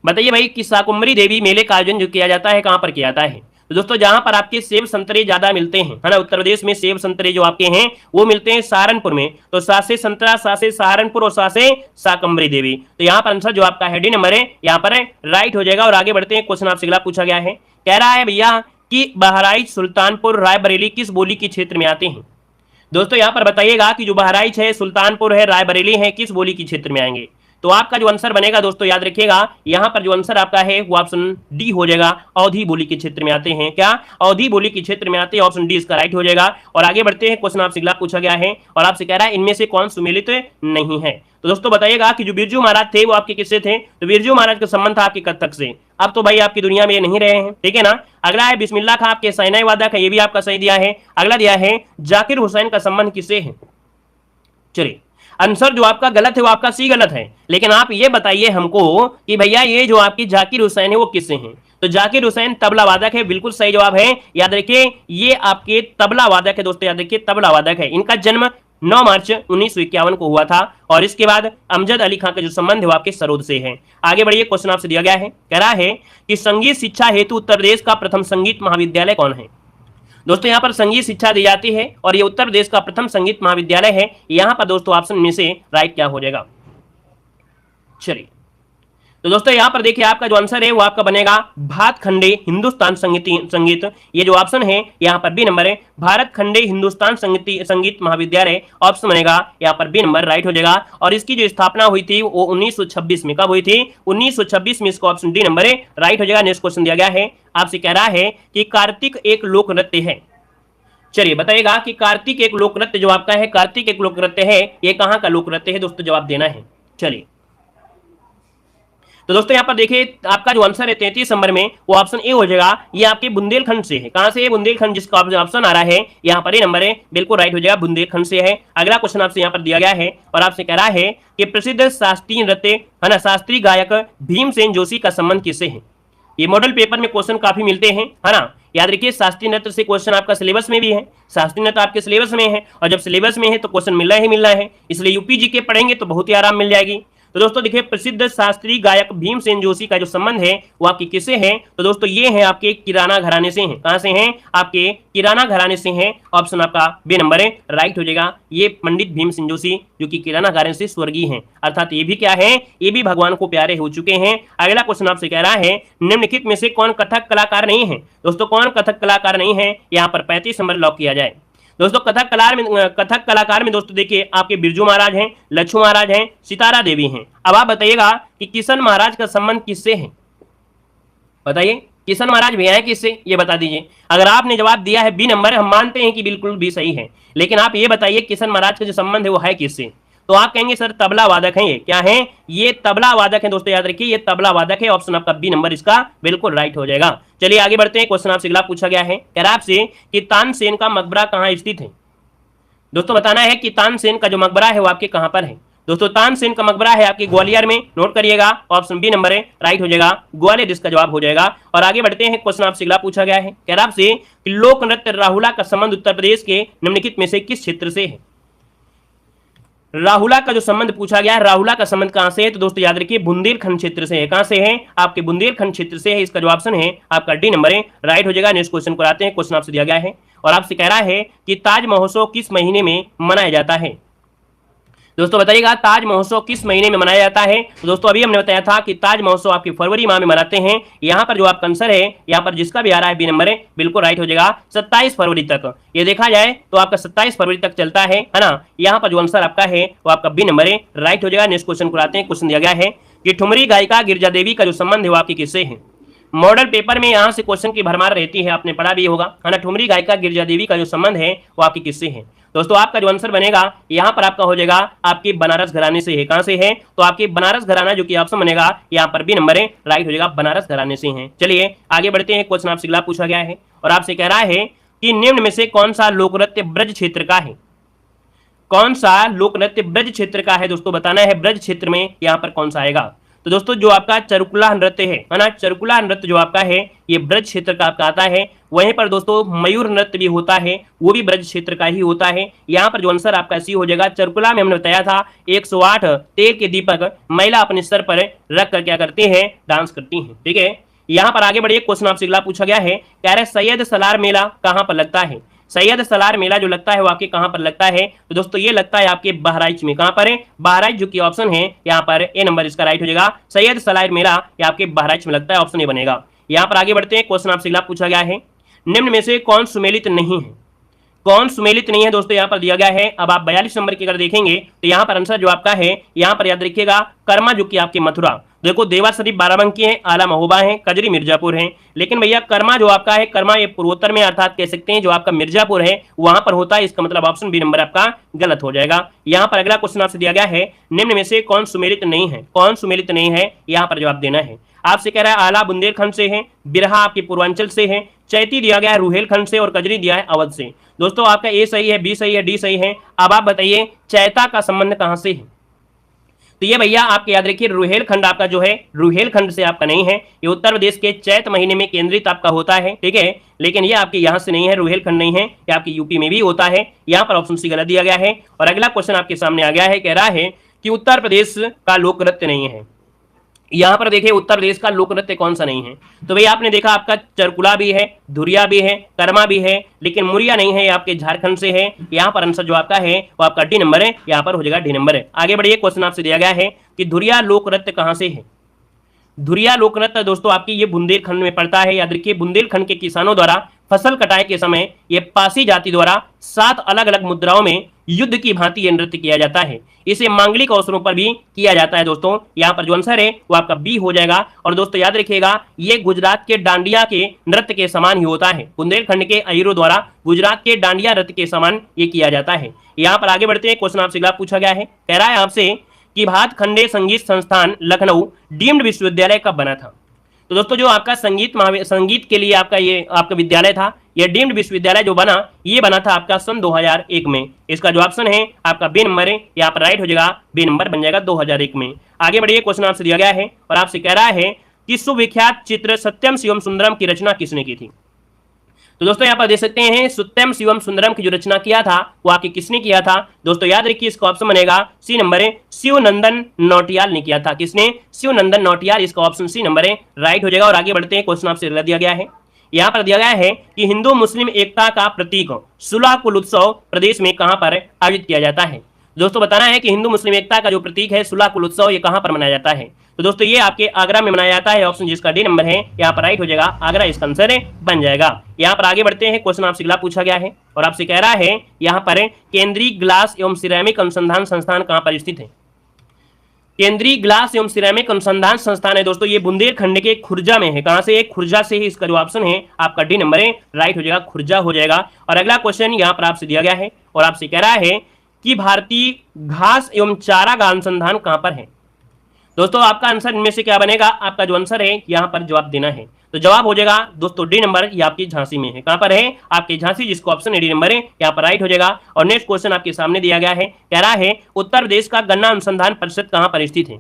बताइए भाई कि शाकंभरी देवी मेले का आयोजन जो किया जाता है कहां पर किया जाता है। तो दोस्तों जहां पर आपके सेब संतरे ज्यादा मिलते हैं, है ना, उत्तर प्रदेश में सेब संतरे जो आपके हैं वो मिलते हैं सहारनपुर में, तो सा से संतरा, सा से सहारनपुर और सा से शाकंभरी देवी। तो यहाँ पर आंसर जो आपका है डी नंबर है यहाँ पर राइट हो जाएगा। और आगे बढ़ते हैं, क्वेश्चन आपसे अगला पूछा गया है, कह रहा है भैया कि बहराइच, सुल्तानपुर, रायबरेली किस बोली के क्षेत्र में आते हैं। दोस्तों यहाँ पर बताइएगा कि जो बहराइच है, सुल्तानपुर है, रायबरेली है, किस बोली के क्षेत्र में आएंगे। तो आपका जो आंसर बनेगा दोस्तों याद रखिएगा, यहां पर जो आंसर आपका है वो ऑप्शन डी हो जाएगा, अवधी बोली के क्षेत्र में आते हैं, क्या अवधी बोली के क्षेत्र में आते हैं, ऑप्शन डी इसका राइट हो जाएगा। और आगे बढ़ते हैं, क्वेश्चन आपसे अगला पूछा गया है और आपसे कह रहा है इनमें से कौन सुमेलित नहीं है। तो दोस्तों बताइएगा कि जो बिरजू महाराज थे वो आपके किससे थे, तो बिरजू महाराज का संबंध था आपके कथक से। अब तो भाई आपकी दुनिया में नहीं रहे हैं, ठीक है ना। अगला है बिस्मिल्लाह खां आपके सैनाई वादक है, ये भी आपका सही दिया है। अगला दिया है जाकिर हुसैन का संबंध किससे है। चलिए आंसर जो आपका गलत है वो आपका सी गलत है, लेकिन आप ये बताइए हमको कि भैया ये जो आपकी जाकिर हुसैन है वो किससे हैं। तो जाकिर हुसैन तबला वादक है, बिल्कुल सही जवाब है, याद रखिए ये आपके तबला वादक है दोस्तों, याद रखिए तबला वादक है। इनका जन्म 9 मार्च 1951 को हुआ था और इसके बाद अमजद अली खां का जो संबंध है वो आपके सरोद से है। आगे बढ़िए, क्वेश्चन आपसे दिया गया है, कह रहा है कि संगीत शिक्षा हेतु उत्तर प्रदेश का प्रथम संगीत महाविद्यालय कौन है। दोस्तों यहाँ पर संगीत शिक्षा दी जाती है और ये उत्तर प्रदेश का प्रथम संगीत महाविद्यालय है। यहाँ पर दोस्तों ऑप्शन में से राइट क्या हो जाएगा। चलिए तो दोस्तों यहाँ पर देखिए आपका जो आंसर है वो आपका बनेगा भातखंडे हिंदुस्तान संगीत। ये जो ऑप्शन है यहाँ पर बी नंबर है, भारतखंडे हिंदुस्तान संगीत महाविद्यालय ऑप्शन बनेगा यहाँ पर बी नंबर राइट हो जाएगा। और इसकी जो स्थापना हुई थी वो 1926 में, कब हुई थी? 1926 में। इसका ऑप्शन डी नंबर है राइट हो जाएगा। नेक्स्ट क्वेश्चन दिया गया है, आपसे कह रहा है कि कार्तिक एक लोक नृत्य है। चलिए बताइएगा कि कार्तिक एक लोक नृत्य जो आपका है, कार्तिक एक लोक नृत्य है, ये कहाँ का लोक नृत्य है दोस्तों? जवाब देना है। चलिए तो दोस्तों यहाँ पर देखिए आपका जो आंसर है 33 नंबर में वो ऑप्शन ए हो जाएगा। ये आपके बुंदेलखंड से है। कहां से है? बुंदेलखंड, जिसका ऑप्शन आ रहा है यहाँ पर ए नंबर है, बिल्कुल राइट हो जाएगा, बुंदेलखंड से है। अगला क्वेश्चन आपसे यहाँ पर दिया गया है और आपसे कह रहा है कि प्रसिद्ध शास्त्रीय नृत्य है ना, शास्त्रीय गायक भीमसेन जोशी का संबंध किससे है? ये मॉडल पेपर में क्वेश्चन काफी मिलते हैं, है ना। याद रखिए शास्त्रीय नृत्य से क्वेश्चन आपका सिलेबस में भी है, शास्त्रीय नृत्य आपके सिलेबस में है, और जब सिलेबस में है तो क्वेश्चन मिलना ही मिलना है, इसलिए यूपी जी के पढ़ेंगे तो बहुत ही आराम मिल जाएगी। तो दोस्तों देखिए प्रसिद्ध शास्त्रीय गायक भीमसेन जोशी का जो संबंध है वो आपके किससे है? तो दोस्तों ये है आपके किराना घराने से हैं। कहां से हैं? आपके किराना घराने से हैं। ऑप्शन आपका बी नंबर है राइट हो जाएगा। ये पंडित भीमसेन जोशी जो कि किराना घराने से स्वर्गीय हैं, अर्थात ये भी क्या है? ये भी भगवान को प्यारे हो चुके हैं। अगला क्वेश्चन आपसे कह रहा है निम्नलिखित में से कौन कथक कलाकार नहीं है? दोस्तों कौन कथक कलाकार नहीं है? यहाँ पर 35 नंबर लॉक किया जाए। दोस्तों कथक कलाकार में दोस्तों देखिए आपके बिरजू महाराज हैं, लच्छू महाराज हैं, सितारा देवी हैं। अब आप बताइएगा कि किशन महाराज का संबंध किससे है? बताइए किशन महाराज भी हैं किससे? ये बता दीजिए। अगर आपने जवाब दिया है बी नंबर, हम मानते हैं कि बिल्कुल भी सही है, लेकिन आप ये बताइए किशन महाराज का जो संबंध है वो है किससे? तो आप कहेंगे सर तबला वादक हैं। ये क्या है? ये तबला वादक है दोस्तों, याद रखिए ये तबला वादक है। ऑप्शन आपका बी नंबर इसका बिल्कुल राइट हो जाएगा। चलिए आगे बढ़ते हैं। क्वेश्चन आपसे अगला पूछा गया है, कह रहा आपसे कि तानसेन का मकबरा कहाँ स्थित है? दोस्तों बताना है कि तानसेन का जो मकबरा है वो आपके कहां पर है। दोस्तों तानसेन का मकबरा है आपके ग्वालियर में, नोट करिएगा। ऑप्शन बी नंबर है राइट हो जाएगा, ग्वालियर इसका जवाब हो जाएगा। और आगे बढ़ते हैं। क्वेश्चन आपसे अगला पूछा गया है, कह रहा आपसे कि लोक नृत्य राहुला का संबंध उत्तर प्रदेश के निम्नलिखित में से किस क्षेत्र से है? राहुला का जो संबंध पूछा गया है, राहुला का संबंध कहां से है? तो दोस्तों याद रखिए बुंदेलखंड क्षेत्र से है। कहां से है? आपके बुंदेलखंड क्षेत्र से है। इसका जो ऑप्शन है आपका डी नंबर है राइट हो जाएगा। नेक्स्ट क्वेश्चन को आते हैं। क्वेश्चन आपसे दिया गया है और आपसे कह रहा है कि ताज महोत्सव किस महीने में मनाया जाता है? दोस्तों बताइएगा ताज महोत्सव किस महीने में मनाया जाता है? तो दोस्तों अभी हमने बताया था कि ताज महोत्सव आपके फरवरी माह में मनाते हैं। यहाँ पर जो आपका आंसर है, यहाँ पर जिसका भी आ रहा है बी नंबर है, बिल्कुल राइट हो जाएगा 27 फरवरी तक। ये देखा जाए तो आपका 27 फरवरी तक चलता है ना। यहाँ पर जो आंसर आपका है वो आपका बी नंबर है राइट हो जाएगा। नेक्स्ट क्वेश्चन को आते हैं। क्वेश्चन दिया गया है कि ठुमरी गायिका गिरजा देवी का जो संबंध है वो आपकी किससे है? मॉडल पेपर में यहाँ से क्वेश्चन की भरमार रहती है, आपने पढ़ा भी होगा, है ना। ठुमरी गायिका गिरजा देवी का जो संबंध है वो आपकी किससे है? दोस्तों आपका जो आंसर बनेगा यहाँ पर आपका हो जाएगा आपके बनारस घराने से है। कहां से है? तो आपके बनारस घराना जो कि ऑप्शन बनेगा यहाँ पर बी नंबर है राइट हो जाएगा, बनारस घराने से है। चलिए आगे बढ़ते हैं। क्वेश्चन आपसे अगला पूछा गया है और आपसे कह रहा है कि निम्न में से कौन सा लोक नृत्य ब्रज क्षेत्र का है? कौन सा लोक नृत्य ब्रज क्षेत्र का है? दोस्तों बताना है ब्रज क्षेत्र में यहाँ पर कौन सा आएगा। तो दोस्तों जो आपका चरुकुला नृत्य है ना, चरुकुला नृत्य जो आपका है ये ब्रज क्षेत्र का आपका आता है। वहीं पर दोस्तों मयूर नृत्य भी होता है, वो भी ब्रज क्षेत्र का ही होता है। यहाँ पर जो आंसर आपका सी हो जाएगा। चरुकुला में हमने बताया था 108 तेल के दीपक महिला अपने सर पर रख कर क्या करती है? डांस करती है। ठीक है, यहाँ पर आगे बढ़िए। क्वेश्चन आपसे अगला पूछा गया है, कह रहे सैयद सलार मेला कहाँ पर लगता है? सैयद सलार मेला जो लगता है वो आपके कहां पर लगता है? तो दोस्तों ये लगता है आपके बहराइच में। कहां पर है? बहराइच जो कि ऑप्शन है यहाँ पर ए नंबर इसका राइट हो जाएगा। सैयद सलार मेला ये आपके बहराइच में लगता है, ऑप्शन ए बनेगा। यहाँ पर आगे बढ़ते हैं। क्वेश्चन आपसे अगला पूछा गया है, निम्न में से कौन सुमेलित नहीं है? कौन सुमेलित नहीं है? दोस्तों यहाँ पर दिया गया है। अब आप 42 नंबर की अगर देखेंगे तो यहाँ पर आंसर जो आपका है, यहाँ पर याद रखिएगा कर्मा जो कि आपके मथुरा, देखो देवा शरीफ बाराबंकी है, आला महोबा है, कजरी मिर्जापुर है। लेकिन भैया कर्मा जो आपका है, कर्मा ये पूर्वोत्तर में अर्थात कह सकते हैं जो आपका मिर्जापुर है वहां पर होता है। इसका मतलब ऑप्शन बी नंबर आपका गलत हो जाएगा। यहाँ पर अगला क्वेश्चन आपसे दिया गया है, निम्न में से कौन सुमेलित नहीं है? कौन सुमेलित नहीं है यहाँ पर जवाब देना है। आपसे कह रहा है आला बुंदेलखंड से है, बिरहा आपके पूर्वांचल से है, चैती दिया गया है रुहेलखंड से और कजरी दिया है अवध से। दोस्तों आपका ए सही है, बी सही है, डी सही है। अब आप बताइए चैता का संबंध कहां से है? तो ये भैया आपके याद रखिए रुहेलखंड आपका जो है रुहेलखंड से आपका नहीं है, ये उत्तर प्रदेश के चैत महीने में केंद्रित आपका होता है। ठीक है, लेकिन ये आपके यहाँ से नहीं है, रुहेलखंड नहीं है, ये आपके यूपी में भी होता है। यहाँ पर ऑप्शन सी गलत दिया गया है। और अगला क्वेश्चन आपके सामने आ गया है, कह रहा है कि उत्तर प्रदेश का लोक नृत्य नहीं है। यहाँ पर देखिए उत्तर प्रदेश का लोक नृत्य कौन सा नहीं है? तो भैया आपने देखा आपका चरकुला भी है, धुरिया भी है, कर्मा भी है, लेकिन मुरिया नहीं है, ये आपके झारखंड से है। यहाँ पर आंसर जो आपका है वो आपका डी नंबर है, यहाँ पर हो जाएगा डी नंबर है। आगे बढ़िए। क्वेश्चन आपसे दिया गया है कि धुरिया लोक नृत्य कहाँ से है? धुरिया लोक नृत्य दोस्तों आपकी ये बुंदेलखंड में पड़ता है। याद रखिए, बुंदेलखंड के किसानों द्वारा फसल कटाई के समय ये पासी जाति द्वारा 7 अलग अलग मुद्राओं में युद्ध की भांति ये नृत्य किया जाता है। इसे मांगलिक अवसरों पर भी किया जाता है दोस्तों। यहाँ पर जो आंसर है वो आपका बी हो जाएगा। और दोस्तों याद रखिएगा, ये गुजरात के डांडिया के नृत्य के समान ही होता है। बुंदेलखंड के अहीरों द्वारा गुजरात के डांडिया नृत्य के समान ये किया जाता है। यहाँ पर आगे बढ़ते हैं, क्वेश्चन आपसे अगला पूछा गया है, कह रहा है आपसे कि भातखंडे संगीत संस्थान लखनऊ डीम्ड विश्वविद्यालय कब बना था। तो दोस्तों जो आपका संगीत के लिए आपका विद्यालय था, यह डीम्ड विश्वविद्यालय जो बना, ये बना था आपका सन 2001 में। इसका जो ऑप्शन है आपका बी नंबर है, यहाँ पर राइट हो जाएगा, बी नंबर बन जाएगा 2001 में। आगे बढ़िए, क्वेश्चन आपसे दिया गया है और आपसे कह रहा है कि सुविख्यात चित्र सत्यम शिवम सुंदरम की रचना किसने की थी। तो दोस्तों यहाँ पर देख सकते हैं, सत्यम शिवम सुंदरम की जो रचना किया था वो आपकी किसने किया था। दोस्तों याद रखिए, इसका ऑप्शन बनेगा सी नंबर है, शिवनंदन नौटियाल ने किया था। किसने? शिवनंदन नौटियाल। इसका ऑप्शन सी नंबर है, राइट हो जाएगा। और आगे बढ़ते हैं, क्वेश्चन आपसे दिया गया है, यहाँ पर दिया गया है कि हिंदू मुस्लिम एकता का प्रतीक सुलह कुल उत्सव प्रदेश में कहां पर आयोजित किया जाता है। दोस्तों बताना है कि हिंदू मुस्लिम एकता का जो प्रतीक है सुलह कुल उत्सव, ये कहां पर मनाया जाता है। तो दोस्तों ये आपके आगरा में मनाया जाता है। ऑप्शन जिसका डी नंबर है, यहाँ पर राइट हो जाएगा, आगरा इसका आंसर बन जाएगा। यहाँ पर आगे बढ़ते हैं, क्वेश्चन आपसे अगला पूछा गया है और आपसे कह रहा है यहाँ पर केंद्रीय ग्लास एवं सिरेमिक अनुसंधान संस्थान कहां पर स्थित है। केंद्रीय ग्लास एवं सिरेमिक अनुसंधान संस्थान है दोस्तों, ये बुंदेलखंड के खुर्जा में है। कहां से? खुर्जा से ही। इसका जो ऑप्शन है आपका डी नंबर है, राइट हो जाएगा, खुर्जा हो जाएगा। और अगला क्वेश्चन यहाँ पर आपसे दिया गया है और आपसे कह रहा है कि भारतीय घास एवं चारागाह अनुसंधान कहां पर है। दोस्तों आपका आंसर इनमें से क्या बनेगा, आपका जो आंसर है यहाँ पर जवाब देना है। तो जवाब हो जाएगा दोस्तों डी नंबर, ये आपकी झांसी में है। कहां पर है? आपके झांसी, जिसको ऑप्शन है डी नंबर है, यहाँ पर राइट हो जाएगा। और नेक्स्ट क्वेश्चन आपके सामने दिया गया है, कह रहा है उत्तर प्रदेश का गन्ना अनुसंधान परिषद कहां पर स्थित है।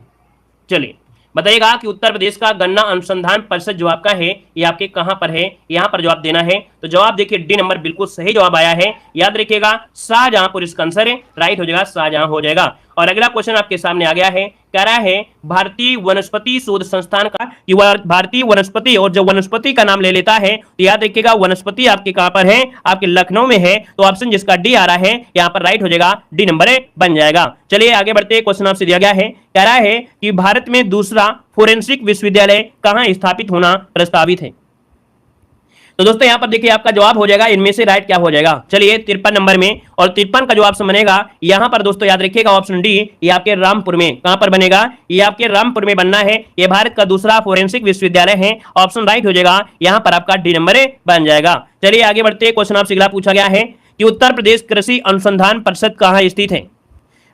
चलिए बताइएगा कि उत्तर प्रदेश का गन्ना अनुसंधान परिषद जो आपका है ये आपके कहां पर है, यहाँ पर जवाब देना है। तो जवाब देखिए, डी नंबर बिल्कुल सही जवाब आया है। याद रखिएगा, शाहजहांपुर इसका आंसर है, राइट हो जाएगा, शाहजहां हो जाएगा। और अगला क्वेश्चन आपके सामने आ गया है, कह रहा है भारतीय वनस्पति शोध संस्थान का, भारतीय वनस्पति, और जब वनस्पति का नाम ले लेता है तो याद रखिएगा वनस्पति आपके कहां पर है, आपके लखनऊ में है। तो ऑप्शन जिसका डी आ रहा है यहाँ पर राइट हो जाएगा, डी नंबर बन जाएगा। चलिए आगे बढ़ते हैं, क्वेश्चन आपसे दिया गया है, कह रहा है कि भारत में दूसरा फोरेंसिक विश्वविद्यालय कहां स्थापित होना प्रस्तावित है। तो दोस्तों यहाँ पर देखिए आपका जवाब हो जाएगा, इनमें से राइट क्या हो जाएगा। चलिए 53 नंबर में, और 53 का जो ऑप्शन बनेगा यहाँ पर दोस्तों याद रखिएगा ऑप्शन डी, ये आपके रामपुर में। कहां पर बनेगा? ये आपके रामपुर में बनना है। ये भारत का दूसरा फोरेंसिक विश्वविद्यालय है। ऑप्शन राइट हो जाएगा, यहाँ पर आपका डी नंबर बन जाएगा। चलिए आगे बढ़ते हैं, क्वेश्चन आपसे अगला पूछा गया है कि उत्तर प्रदेश कृषि अनुसंधान परिषद कहां स्थित है।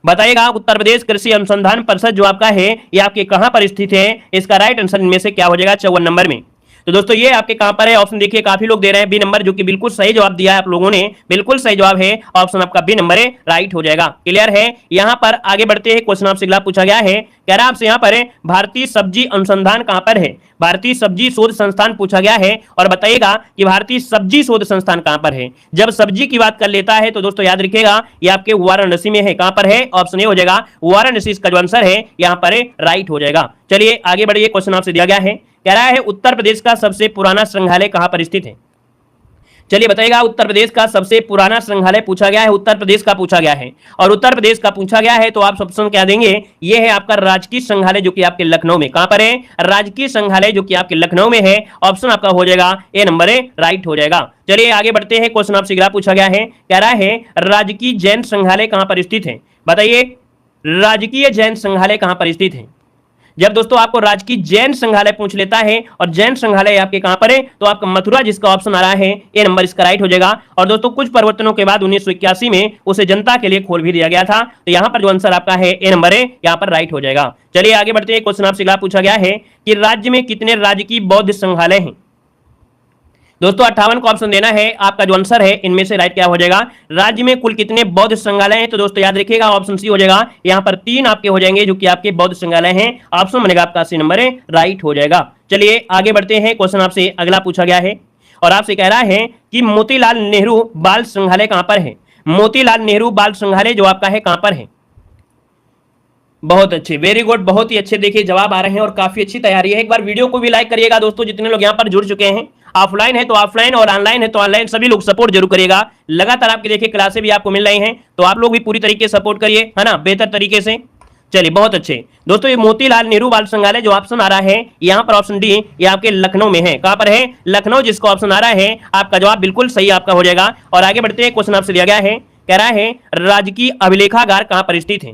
बताइएगा उत्तर प्रदेश कृषि अनुसंधान परिषद जो आपका है ये आपके कहां पर स्थित है। इसका राइट आंसर इनमें से क्या हो जाएगा, 54 नंबर में। तो दोस्तों ये आपके कहां पर है, ऑप्शन देखिए काफी लोग दे रहे हैं बी नंबर, जो कि बिल्कुल सही जवाब दिया है आप लोगों ने, बिल्कुल सही जवाब है, ऑप्शन आपका बी नंबर है, राइट हो जाएगा। क्लियर है। यहां पर आगे बढ़ते हैं, क्वेश्चन आपसे अगला पूछा गया है, कह रहा है आपसे यहाँ पर भारतीय सब्जी अनुसंधान कहां पर है। भारतीय सब्जी शोध संस्थान पूछा गया है और बताइएगा कि भारतीय सब्जी शोध संस्थान कहां पर है। जब सब्जी की बात कर लेता है तो दोस्तों याद रखिएगा ये आपके वाराणसी में है। कहां पर है? ऑप्शन ए हो जाएगा, वाराणसी इसका जो आंसर है यहाँ पर राइट हो जाएगा। चलिए आगे बढ़िए, क्वेश्चन आपसे दिया गया है, कह रहा है उत्तर प्रदेश का सबसे पुराना संग्रहालय कहां पर स्थित है। चलिए बताइएगा उत्तर प्रदेश का सबसे पुराना संग्रहालय पूछा गया है, उत्तर प्रदेश का पूछा गया है। और उत्तर प्रदेश का पूछा गया है तो आप ऑप्शन क्या देंगे, ये है आपका राजकीय संग्रहालय जो कि आपके लखनऊ में। कहां पर है? राजकीय संग्रहालय जो कि आपके लखनऊ में है। ऑप्शन आपका हो जाएगा ए नंबर है, राइट हो जाएगा। चलिए आगे बढ़ते हैं, क्वेश्चन आपसे अगला पूछा गया है, कह रहा है राजकीय जैन संग्रहालय कहां पर स्थित है। बताइए राजकीय जैन संग्रहालय कहां पर स्थित है। जब दोस्तों आपको राजकीय जैन संग्रहालय पूछ लेता है और जैन संग्रहालय आपके कहां पर है तो आपका मथुरा, जिसका ऑप्शन आ रहा है ए नंबर, इसका राइट हो जाएगा। और दोस्तों कुछ परिवर्तनों के बाद 1981 में उसे जनता के लिए खोल भी दिया गया था। तो यहां पर जो आंसर आपका है ए नंबर है, यहां पर राइट हो जाएगा। चलिए आगे बढ़ते हैं, क्वेश्चन आपसे अगला पूछा गया है कि राज्य में कितने राजकीय बौद्ध संग्रहालय हैं। दोस्तों 58 को ऑप्शन देना है, आपका जो आंसर है इनमें से राइट क्या हो जाएगा, राज्य में कुल कितने बौद्ध संग्रहालय हैं। तो दोस्तों याद रखिएगा ऑप्शन सी हो जाएगा, यहाँ पर 3 आपके हो जाएंगे जो कि आपके बौद्ध संग्रहालय हैं। ऑप्शन बनेगा आपका सी नंबर है, राइट हो जाएगा। चलिए आगे बढ़ते हैं, क्वेश्चन आपसे अगला पूछा गया है और आपसे कह रहा है कि मोतीलाल नेहरू बाल संग्रहालय कहां पर है। मोतीलाल नेहरू बाल संग्रहालय जो आपका है कहां पर है। बहुत अच्छे, वेरी गुड, बहुत ही अच्छे देखिए जवाब आ रहे हैं और काफी अच्छी तैयारी है। एक बार वीडियो को भी लाइक करिएगा दोस्तों, जितने लोग यहाँ पर जुड़ चुके हैं, ऑफलाइन है तो ऑफलाइन और ऑनलाइन है तो ऑनलाइन, सभी लोग सपोर्ट जरूर करिएगा। लगातार आपके देखिए क्लासें भी आपको मिल रही हैं तो आप लोग भी पूरी तरीके से सपोर्ट करिए, है ना, बेहतर तरीके से। चलिए बहुत अच्छे दोस्तों, ये मोतीलाल नेहरू बाल संग्रहालय जो ऑप्शन आ रहा है यहाँ पर ऑप्शन डी ये आपके लखनऊ में है। कहां पर है? लखनऊ, जिसको ऑप्शन आ रहा है आपका जवाब बिल्कुल सही आपका हो जाएगा। और आगे बढ़ते हैं, क्वेश्चन आपसे दिया गया है, कह रहा है राजकीय अभिलेखागार कहां पर स्थित है?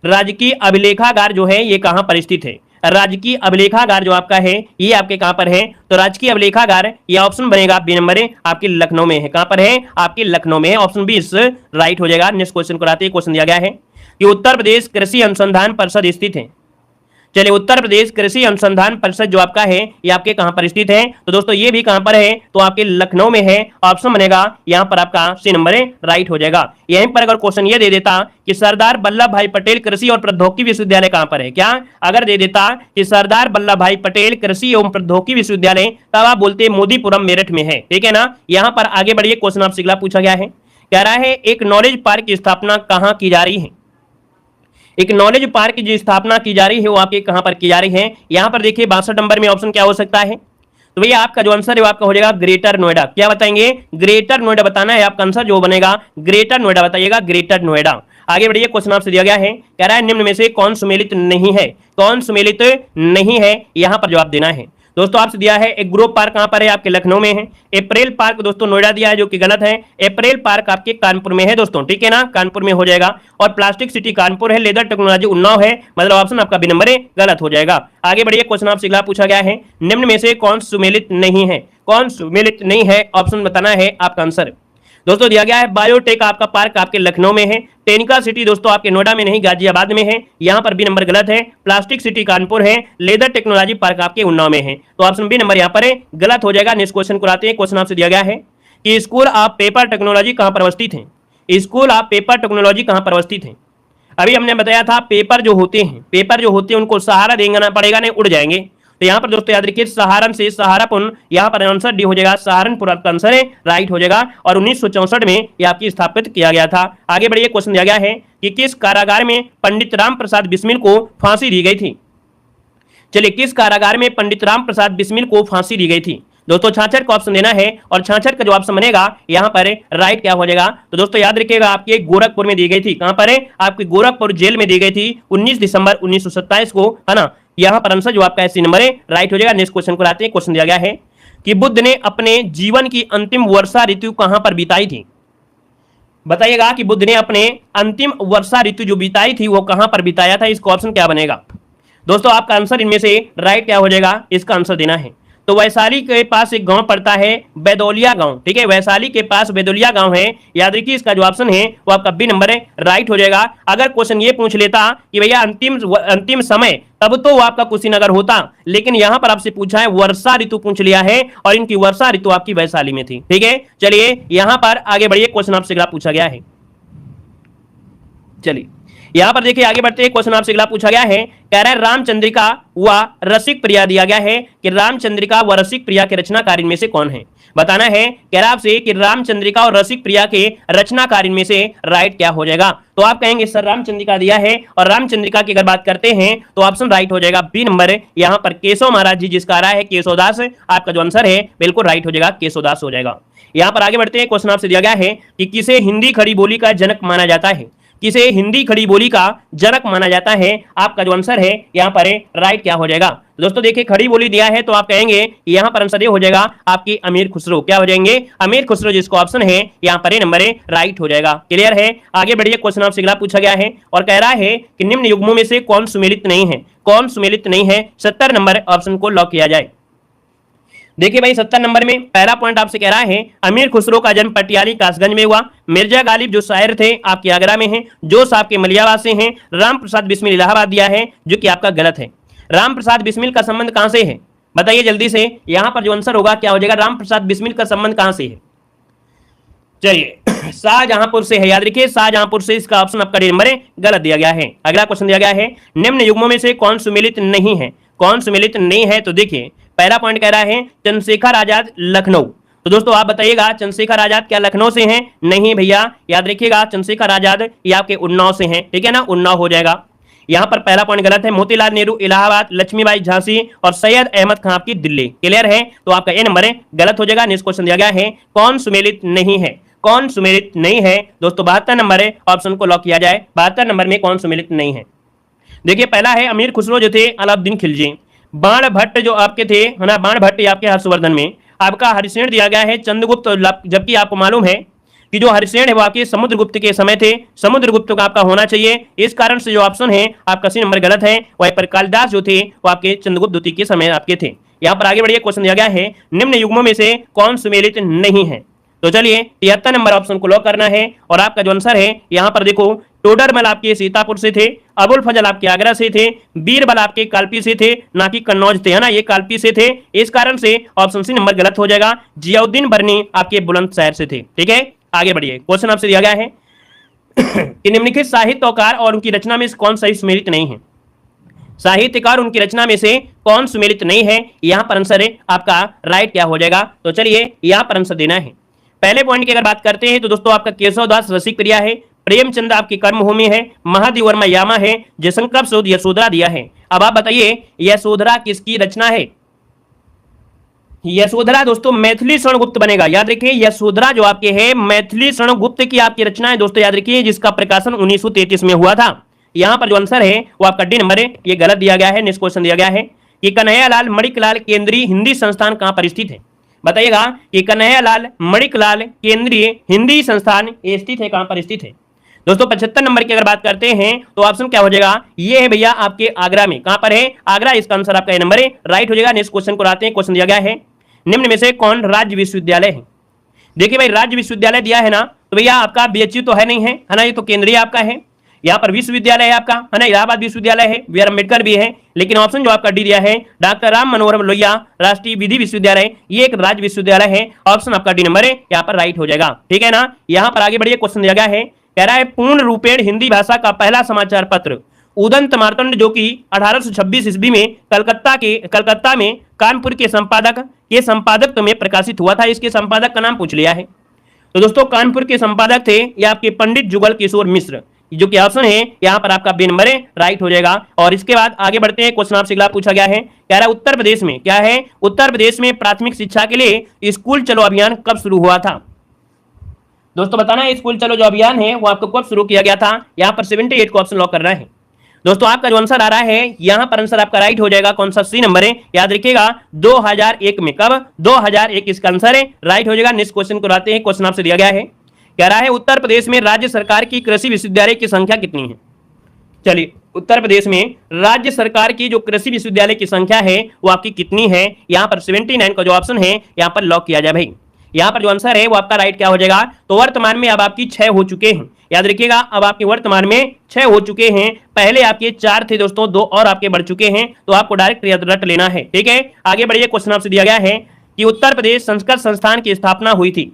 राजकीय अभिलेखागार जो है ये कहां पर स्थित है? राजकीय अभिलेखागार जो आपका है ये आपके कहां पर है? तो राजकीय अभिलेखागार ये ऑप्शन बनेगा बी नंबर है, आपके लखनऊ में है। कहां पर है? आपके लखनऊ में है। ऑप्शन बी इस राइट हो जाएगा। नेक्स्ट क्वेश्चन को आते हैं, क्वेश्चन दिया गया है कि उत्तर प्रदेश कृषि अनुसंधान परिषद स्थित है। चलिए, उत्तर प्रदेश कृषि अनुसंधान परिषद जो आपका है ये आपके कहां पर स्थित है? तो दोस्तों ये भी कहां पर है? तो आपके लखनऊ में है। ऑप्शन बनेगा यहां पर आपका सी नंबर है, राइट हो जाएगा। यहीं पर अगर क्वेश्चन ये दे देता कि सरदार वल्लभ भाई पटेल कृषि और प्रौद्योगिकी विश्वविद्यालय कहां पर है, क्या अगर दे देता कि सरदार वल्लभ भाई पटेल कृषि एवं प्रौद्योगिकी विश्वविद्यालय, तब आप बोलते मोदीपुरम मेरठ में है, ठीक है ना। यहां पर आगे बढ़िए, क्वेश्चन आपसे अगला पूछा गया है, कह रहा है एक नॉलेज पार्क की स्थापना कहां की जा रही है? एक नॉलेज पार्क की जो स्थापना की जा रही है वो आपके कहां पर की जा रही है? यहां पर देखिए 62 नंबर में ऑप्शन क्या हो सकता है? तो भैया आपका जो आंसर है वो आपका हो जाएगा ग्रेटर नोएडा। क्या बताएंगे? ग्रेटर नोएडा बताना है आपका आंसर, जो बनेगा ग्रेटर नोएडा बताइएगा, ग्रेटर नोएडा। आगे बढ़िए, क्वेश्चन आपसे दिया गया है, कह रहा है निम्न में से कौन सुमेलित नहीं है? कौन सुमेलित नहीं है, यहां पर जवाब देना है। दोस्तों आपसे दिया है एक ग्रोव पार्क कहां पर है? आपके लखनऊ में है। अप्रैल पार्क दोस्तों नोएडा दिया है, जो कि गलत है। अप्रैल पार्क आपके कानपुर में है दोस्तों, ठीक है ना, कानपुर में हो जाएगा। और प्लास्टिक सिटी कानपुर है, लेदर टेक्नोलॉजी उन्नाव है, मतलब ऑप्शन आपका बी नंबर है, गलत हो जाएगा। आगे बढ़िए, क्वेश्चन आपसे अगला पूछा गया है, निम्न में से कौन सुमेलित नहीं है? कौन सुमेलित नहीं है, ऑप्शन बताना है आपका आंसर। दोस्तों दिया गया है बायोटेक आपका पार्क आपके लखनऊ में है। टेक्निका सिटी दोस्तों आपके नोएडा में नहीं, गाजियाबाद में है, यहां पर बी नंबर गलत है। प्लास्टिक सिटी कानपुर है। लेदर टेक्नोलॉजी पार्क आपके उन्नाव में है, तो ऑप्शन बी नंबर यहां पर है, गलत हो जाएगा। नेक्स्ट क्वेश्चन को आते हैं, क्वेश्चन आपसे दिया गया है कि स्कूल ऑफ पेपर टेक्नोलॉजी कहां पर अवस्थित है? स्कूल ऑफ पेपर टेक्नोलॉजी कहां पर अवस्थित है? अभी हमने बताया था पेपर जो होते हैं उनको सहारा देना पड़ेगा, नहीं उड़ जाएंगे। तो यहां पर दोस्तों याद रखिए सहारन से सहारापुर, यहां पर आंसर डी हो जाएगा, सहारनपुर आपका आंसर है, राइट हो जाएगा। और 1964 में यह आपकी स्थापित किया गया था। आगे बढ़िए, क्वेश्चन दिया गया है कि किस कारागार में पंडित राम प्रसाद बिस्मिल को फांसी दी गई थी? चलिए, किस कारागार में पंडित राम प्रसाद बिस्मिल को फांसी दी गई थी? दोस्तों 66 का ऑप्शन देना है, और 66 का जो ऑप्शन बनेगा यहां पर राइट क्या हो जाएगा? तो दोस्तों याद रखिएगा आपके गोरखपुर में दी गई थी। कहां पर है? आपकी गोरखपुर जेल में दी गई थी 19 दिसंबर 1927 को, है ना। यहां पर आंसर जो आपका सी नंबर है, राइट हो जाएगा। नेक्स्ट क्वेश्चन को आते हैं, क्वेश्चन दिया गया है कि बुद्ध ने अपने जीवन की अंतिम वर्षा ऋतु कहां पर बिताई थी? बताइएगा कि बुद्ध ने अपने अंतिम वर्षा ऋतु जो बिताई थी वो कहां पर बिताया था? इसका ऑप्शन क्या बनेगा? दोस्तों आपका आंसर इनमें से राइट क्या हो जाएगा, इसका आंसर देना है। तो वैशाली के पास एक गांव पड़ता है बेदौलिया गांव, ठीक है, वैशाली के पास बेदौलिया गांव है। याद रखिए इसका जो ऑप्शन है वो आपका बी नंबर है, राइट हो जाएगा। अगर क्वेश्चन ये पूछ लेता कि भैया अंतिम समय, तब तो वो आपका कुशीनगर होता, लेकिन यहां पर आपसे पूछा है वर्षा ऋतु पूछ लिया है, और इनकी वर्षा ऋतु आपकी वैशाली में थी, ठीक है। चलिए यहां पर आगे बढ़िए, क्वेश्चन आपसे अगला पूछा गया है। चलिए यहां पर देखिए आगे बढ़ते हैं, क्वेश्चन आपसे अगला पूछा गया है, कह रहा है रामचंद्रिका व रसिक प्रिया दिया गया है कि रामचंद्रिका व रसिक प्रिया के रचनाकार इनमें से कौन है? बताना है, कह रहा आपसे कि रामचंद्रिका और रसिक प्रिया के रचनाकार इनमें से राइट क्या हो जाएगा? तो आप कहेंगे सर रामचंद्रिका दिया है, और रामचंद्रिका की अगर बात करते हैं तो ऑप्शन राइट हो जाएगा बी नंबर, यहां पर केशव महाराज जी जिसका आ रहा है केशवदास, आपका जो आंसर है बिल्कुल राइट हो जाएगा, केशवदास हो जाएगा। यहां पर आगे बढ़ते हैं, क्वेश्चन आपसे दिया गया है कि किसे हिंदी खड़ी बोली का जनक माना जाता है? किसे हिंदी खड़ी बोली का जनक माना जाता है? आपका जो आंसर है यहां पर राइट क्या हो जाएगा? दोस्तों देखिए खड़ी बोली दिया है, तो आप कहेंगे यहां पर आंसर ये हो जाएगा आपकी अमीर खुसरो। क्या हो जाएंगे? अमीर खुसरो, जिसको ऑप्शन है यहां पर नंबर राइट हो जाएगा। क्लियर है? आगे बढ़िए, क्वेश्चन आपसे अगला पूछा गया है और कह रहा है कि निम्न युग्मों में से कौन सुमेलित नहीं है? कौन सुमेलित नहीं है? 70 नंबर ऑप्शन को लॉक किया जाए। देखिए भाई 70 नंबर में पहला पॉइंट आपसे कह रहा है अमीर खुसरो का जन्म पटियाली कासगंज में हुआ। मिर्जा गालिब जो शायर थे आपके आगरा में हैं। जोश आपके मलियाबाद से हैं। राम प्रसाद बिस्मिल इलाहाबाद दिया है, जो कि आपका गलत है। राम प्रसाद बिस्मिल का संबंध कहां से है? बताइए जल्दी से। यहां पर जो आंसर होगा क्या हो जाएगा? राम प्रसाद बिस्मिल का संबंध कहां से है? चलिए शाहजहांपुर से है। याद रखिए शाहजहांपुर से, इसका ऑप्शन आपका नंबर गलत दिया गया है। अगला क्वेश्चन दिया गया है निम्न युग्मों में से कौन सुमेलित नहीं है? कौन सुमेलित नहीं है? तो देखिए पहला पॉइंट कह रहा है चंद्रशेखर आजाद लखनऊ। तो दोस्तों आप बताइएगा चंद्रशेखर आजाद क्या लखनऊ से हैं? नहीं भैया, याद रखिएगा चंद्रशेखर आजाद ये आपके उन्नाव से हैं, ठीक है ना, उन्नाव हो जाएगा। यहां पर पहला पॉइंट गलत है। मोतीलाल नेहरू इलाहाबाद, लक्ष्मीबाई झांसी और सैयद अहमद खान आपकी दिल्ली। क्लियर है? तो आपका ए नंबर गलत हो जाएगा। नेक्स्ट क्वेश्चन दिया गया है कौन सुमेलित नहीं है? कौन सुमेलित नहीं है? दोस्तों 72 नंबर है, ऑप्शन को लॉक किया जाए। 72 नंबर में कौन सुमेलित नहीं है? देखिए पहला है अमीर खुसरो जो थे अलाउद्दीन खिलजी, बाण भट्ट जो आपके थे है ना, बाण भट्ट आपके हर्षवर्धन में, आपका हरिसेन दिया गया है चंद्रगुप्त, जबकि आपको मालूम है कि जो हरिसेन है वो आपके समुद्रगुप्त के समय थे, समुद्रगुप्त का आपका होना चाहिए, इस कारण से जो ऑप्शन है आपका सी नंबर गलत है। वहीं पर कालिदास जो थे वो आपके चंद्रगुप्त द्वितीय के समय आपके थे। यहाँ पर आगे बढ़िए, क्वेश्चन दिया गया है निम्न युग्मों में से कौन सुमेलित नहीं है। तो चलिए 73 नंबर ऑप्शन को लॉक करना है और आपका जो आंसर है यहाँ पर देखो, टोडरमल आपके सीतापुर से थे, अबुल फजल आपके आगरा से थे, बीरबल आपके कालपी से थे, ना कि कन्नौज थे, है ना, ये कालपी से थे, इस कारण से ऑप्शन सी नंबर गलत हो जाएगा। जियाउद्दीन बरनी आपके बुलंदशहर से थे। ठीक है, आगे बढ़िए, क्वेश्चन आपसे दिया गया है कि निम्नलिखित साहित्यकार और उनकी रचना में कौन सा सुमेलित नहीं है। साहित्यकार उनकी रचना में से कौन सुमेलित नहीं है, यहां पर आंसर है आपका राइट क्या हो जाएगा। तो चलिए यहां पर आंसर देना है। पहले पॉइंट की अगर बात करते हैं तो दोस्तों आपका केशवदास रसिक प्रिया है, प्रेमचंद आपकी कर्मभूमि है, महादेव वर्मा यामा है, जयशंकर सूद यशोधरा दिया है। अब आप बताइए यशोधरा किसकी रचना है। यशोधरा दोस्तों मैथिली शरणगुप्त बनेगा, याद रखिए यशोधरा जो आपके है मैथिली शरणगुप्त की आपकी रचना है दोस्तों, याद रखिए, जिसका प्रकाशन 1933 में हुआ था। यहां पर जो आंसर है वो आपका डी नंबर है, ये गलत दिया गया है। नेक्स्ट क्वेश्चन दिया गया है कि कन्हैयालाल मणिकलाल केंद्रीय हिंदी संस्थान कहां पर स्थित है। बताइएगा कि कन्हैयालाल मणिकलाल केंद्रीय हिंदी संस्थान स्थित है, कहां पर स्थित है। दोस्तों 75 नंबर की अगर बात करते हैं तो ऑप्शन क्या हो जाएगा, ये है भैया आपके आगरा में, कहां पर है, आगरा, इसका आंसर आपका नंबर है राइट हो जाएगा। नेक्स्ट क्वेश्चन को आते हैं, क्वेश्चन दिया गया है निम्न में से कौन राज्य विश्वविद्यालय है। देखिए भाई राज्य विश्वविद्यालय दिया है ना, तो भैया आपका बीएचयू तो है नहीं है, है ना, ये तो केंद्रीय आपका है। यहाँ पर विश्वविद्यालय है आपका, है ना, इलाहाबाद विश्वविद्यालय है, बी आर अम्बेडकर भी है, लेकिन ऑप्शन जो आपका डी दिया है डॉक्टर राम मनोहर लोहिया राष्ट्रीय विधि विश्वविद्यालय, ये एक राज्य विश्वविद्यालय है, ऑप्शन आपका डी नंबर है, यहाँ पर राइट हो जाएगा। ठीक है ना, यहाँ पर आगे बढ़िए, क्वेश्चन दिया गया है, कह रहा है पूर्ण रूपेण हिंदी भाषा का पहला समाचार पत्र उदंत मार्तंड जो कि 1826 ईस्वी में कलकत्ता में कानपुर के संपादक में प्रकाशित हुआ था। इसके संपादक का नाम पूछ लिया है। तो दोस्तों कानपुर के संपादक थे ये आपके पंडित जुगल किशोर मिश्र, जो कि ऑप्शन है यहाँ पर आपका बी नंबर है राइट हो जाएगा। और इसके बाद आगे बढ़ते हैं, क्वेश्चन आपसे अगला पूछा गया है, कह रहा है उत्तर प्रदेश में क्या है, उत्तर प्रदेश में प्राथमिक शिक्षा के लिए स्कूल चलो अभियान कब शुरू हुआ था। दोस्तों बताना है स्कूल चलो जो अभियान है वो आपको कब शुरू किया गया था। यहाँ पर 78 को ऑप्शन लॉक करना है। दोस्तों आपका जो आंसर आ रहा है यहाँ पर आंसर आपका राइट हो जाएगा, कौन सा, सी नंबर है, याद रखिएगा 2001 में, कब, 2001 इसका आंसर है राइट हो जाएगा। नेक्स्ट क्वेश्चन को आते हैं, क्वेश्चन आपसे दिया गया है, कह रहा है उत्तर प्रदेश में राज्य सरकार की कृषि विश्वविद्यालय की संख्या कितनी है। चलिए उत्तर प्रदेश में राज्य सरकार की जो कृषि विश्वविद्यालय की संख्या है वो आपकी कितनी है, यहाँ पर 79 का जो ऑप्शन है यहाँ पर लॉक किया जाए भाई। यहाँ पर जो आंसर है वो आपका राइट क्या हो जाएगा, तो वर्तमान में अब आपकी 6 हो चुके हैं, याद रखिएगा अब आपके वर्तमान में 6 हो चुके हैं, पहले आपके 4 थे दोस्तों, 2 और आपके बढ़ चुके हैं, तो आपको डायरेक्ट याद रट लेना है। ठीक है, आगे बढ़िए, क्वेश्चन आपसे दिया गया है कि उत्तर प्रदेश संस्कृत संस्थान की स्थापना हुई थी।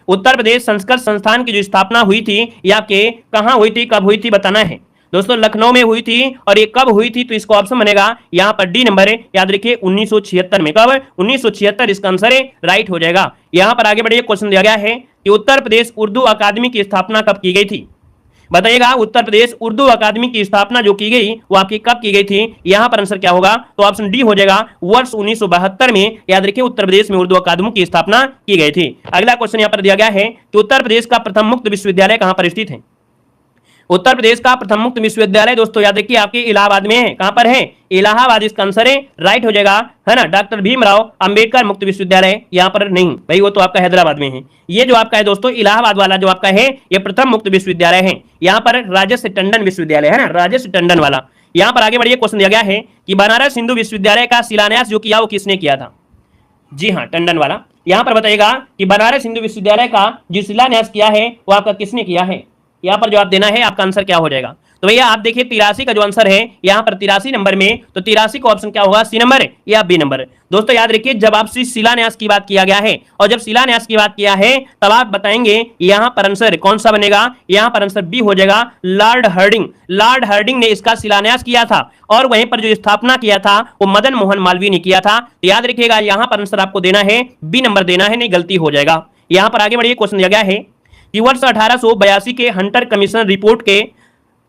उत्तर प्रदेश संस्कृत संस्थान की जो स्थापना हुई थी ये आपके कहां हुई थी, कब हुई थी बताना है। दोस्तों लखनऊ में हुई थी, और ये कब हुई थी, तो इसका ऑप्शन बनेगा यहाँ पर डी नंबर है, याद रखिए 1976 में, कब, 1976 इसका आंसर है राइट हो जाएगा। यहाँ पर आगे बढ़िए, क्वेश्चन दिया गया है कि उत्तर प्रदेश उर्दू अकादमी की स्थापना कब की गई थी। बताइएगा उत्तर प्रदेश उर्दू अकादमी की स्थापना जो की गई वो आपकी कब की गई थी, यहाँ पर आंसर क्या होगा, तो ऑप्शन डी हो जाएगा वर्ष 1972 में, याद रखिए उत्तर प्रदेश में उर्दू अकादमी की स्थापना की गई थी। अगला क्वेश्चन यहाँ पर दिया गया है कि उत्तर प्रदेश का प्रथम मुक्त विश्वविद्यालय कहाँ पर स्थित है। उत्तर प्रदेश का प्रथम मुक्त विश्वविद्यालय दोस्तों याद रखिए आपके इलाहाबाद में है, कहां पर है, इलाहाबाद इसका आंसर है राइट हो जाएगा, है ना, डॉक्टर भीमराव अंबेडकर मुक्त विश्वविद्यालय यहाँ पर नहीं भाई, वो तो आपका हैदराबाद में है। ये जो आपका है दोस्तों इलाहाबाद वाला जो आपका है ये प्रथम मुक्त विश्वविद्यालय है, यहाँ पर राजर्षि टंडन विश्वविद्यालय है ना, राजर्षि टंडन वाला। यहाँ पर आगे बढ़िए, क्वेश्चन दिया गया है कि बनारस हिंदू विश्वविद्यालय का शिलान्यास जो किया वो किसने किया था। जी हाँ, टंडन वाला। यहाँ पर बताइएगा कि बनारस हिंदू विश्वविद्यालय का जो शिलान्यास किया है वो आपका किसने किया है। यहाँ पर जवाब देना है, आपका आंसर क्या हो जाएगा। तो भैया आप देखिए 83 का जो आंसर है यहाँ पर 83 नंबर में, तो 83 का ऑप्शन क्या होगा, सी नंबर या बी नंबर। दोस्तों याद रखिए जब आपसे शिलान्यास की बात किया गया है, और जब शिलान्यास की बात किया है तब आप बताएंगे यहाँ पर आंसर कौन सा बनेगा, यहाँ पर आंसर बी हो जाएगा, लॉर्ड हार्डिंग। लॉर्ड हार्डिंग ने इसका शिलान्यास किया था, और वहीं पर जो स्थापना किया था वो मदन मोहन मालवीय ने किया था। तो याद रखिएगा यहाँ पर आंसर आपको देना है बी नंबर देना है, नहीं गलती हो जाएगा। यहाँ पर आगे बढ़िए, क्वेश्चन दिया गया है कि वर्ष 1882 के हंटर कमीशन रिपोर्ट के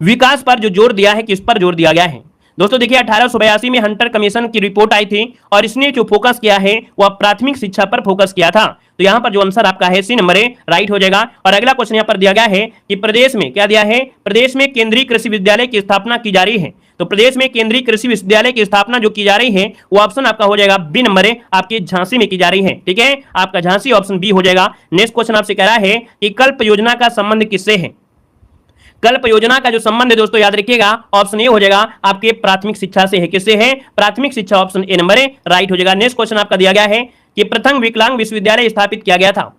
विकास पर जो जोर दिया है, किस पर जोर दिया गया है। दोस्तों देखिए 1882 में हंटर कमीशन की रिपोर्ट आई थी, और इसने जो फोकस किया है वह प्राथमिक शिक्षा पर फोकस किया था। तो यहाँ पर जो आंसर आपका है सी नंबर है राइट हो जाएगा। और अगला क्वेश्चन यहाँ पर दिया गया है कि प्रदेश में क्या दिया है, प्रदेश में केंद्रीय कृषि विद्यालय की स्थापना की जा रही है। तो प्रदेश में केंद्रीय कृषि विश्वविद्यालय की स्थापना जो की जा रही है वो ऑप्शन आपका हो जाएगा बी नंबर है, आपके झांसी में की जा रही है। ठीक है, आपका झांसी ऑप्शन बी हो जाएगा। नेक्स्ट क्वेश्चन आपसे कह रहा है कि कल्प योजना का संबंध किससे है? कल्प योजना का जो संबंध है दोस्तों याद रखिएगा, ऑप्शन ए हो जाएगा आपके प्राथमिक शिक्षा से है। किससे है? प्राथमिक शिक्षा, ऑप्शन ए नंबर है, राइट हो जाएगा। नेक्स्ट क्वेश्चन आपका दिया गया है कि प्रथम विकलांग विश्वविद्यालय स्थापित किया गया था।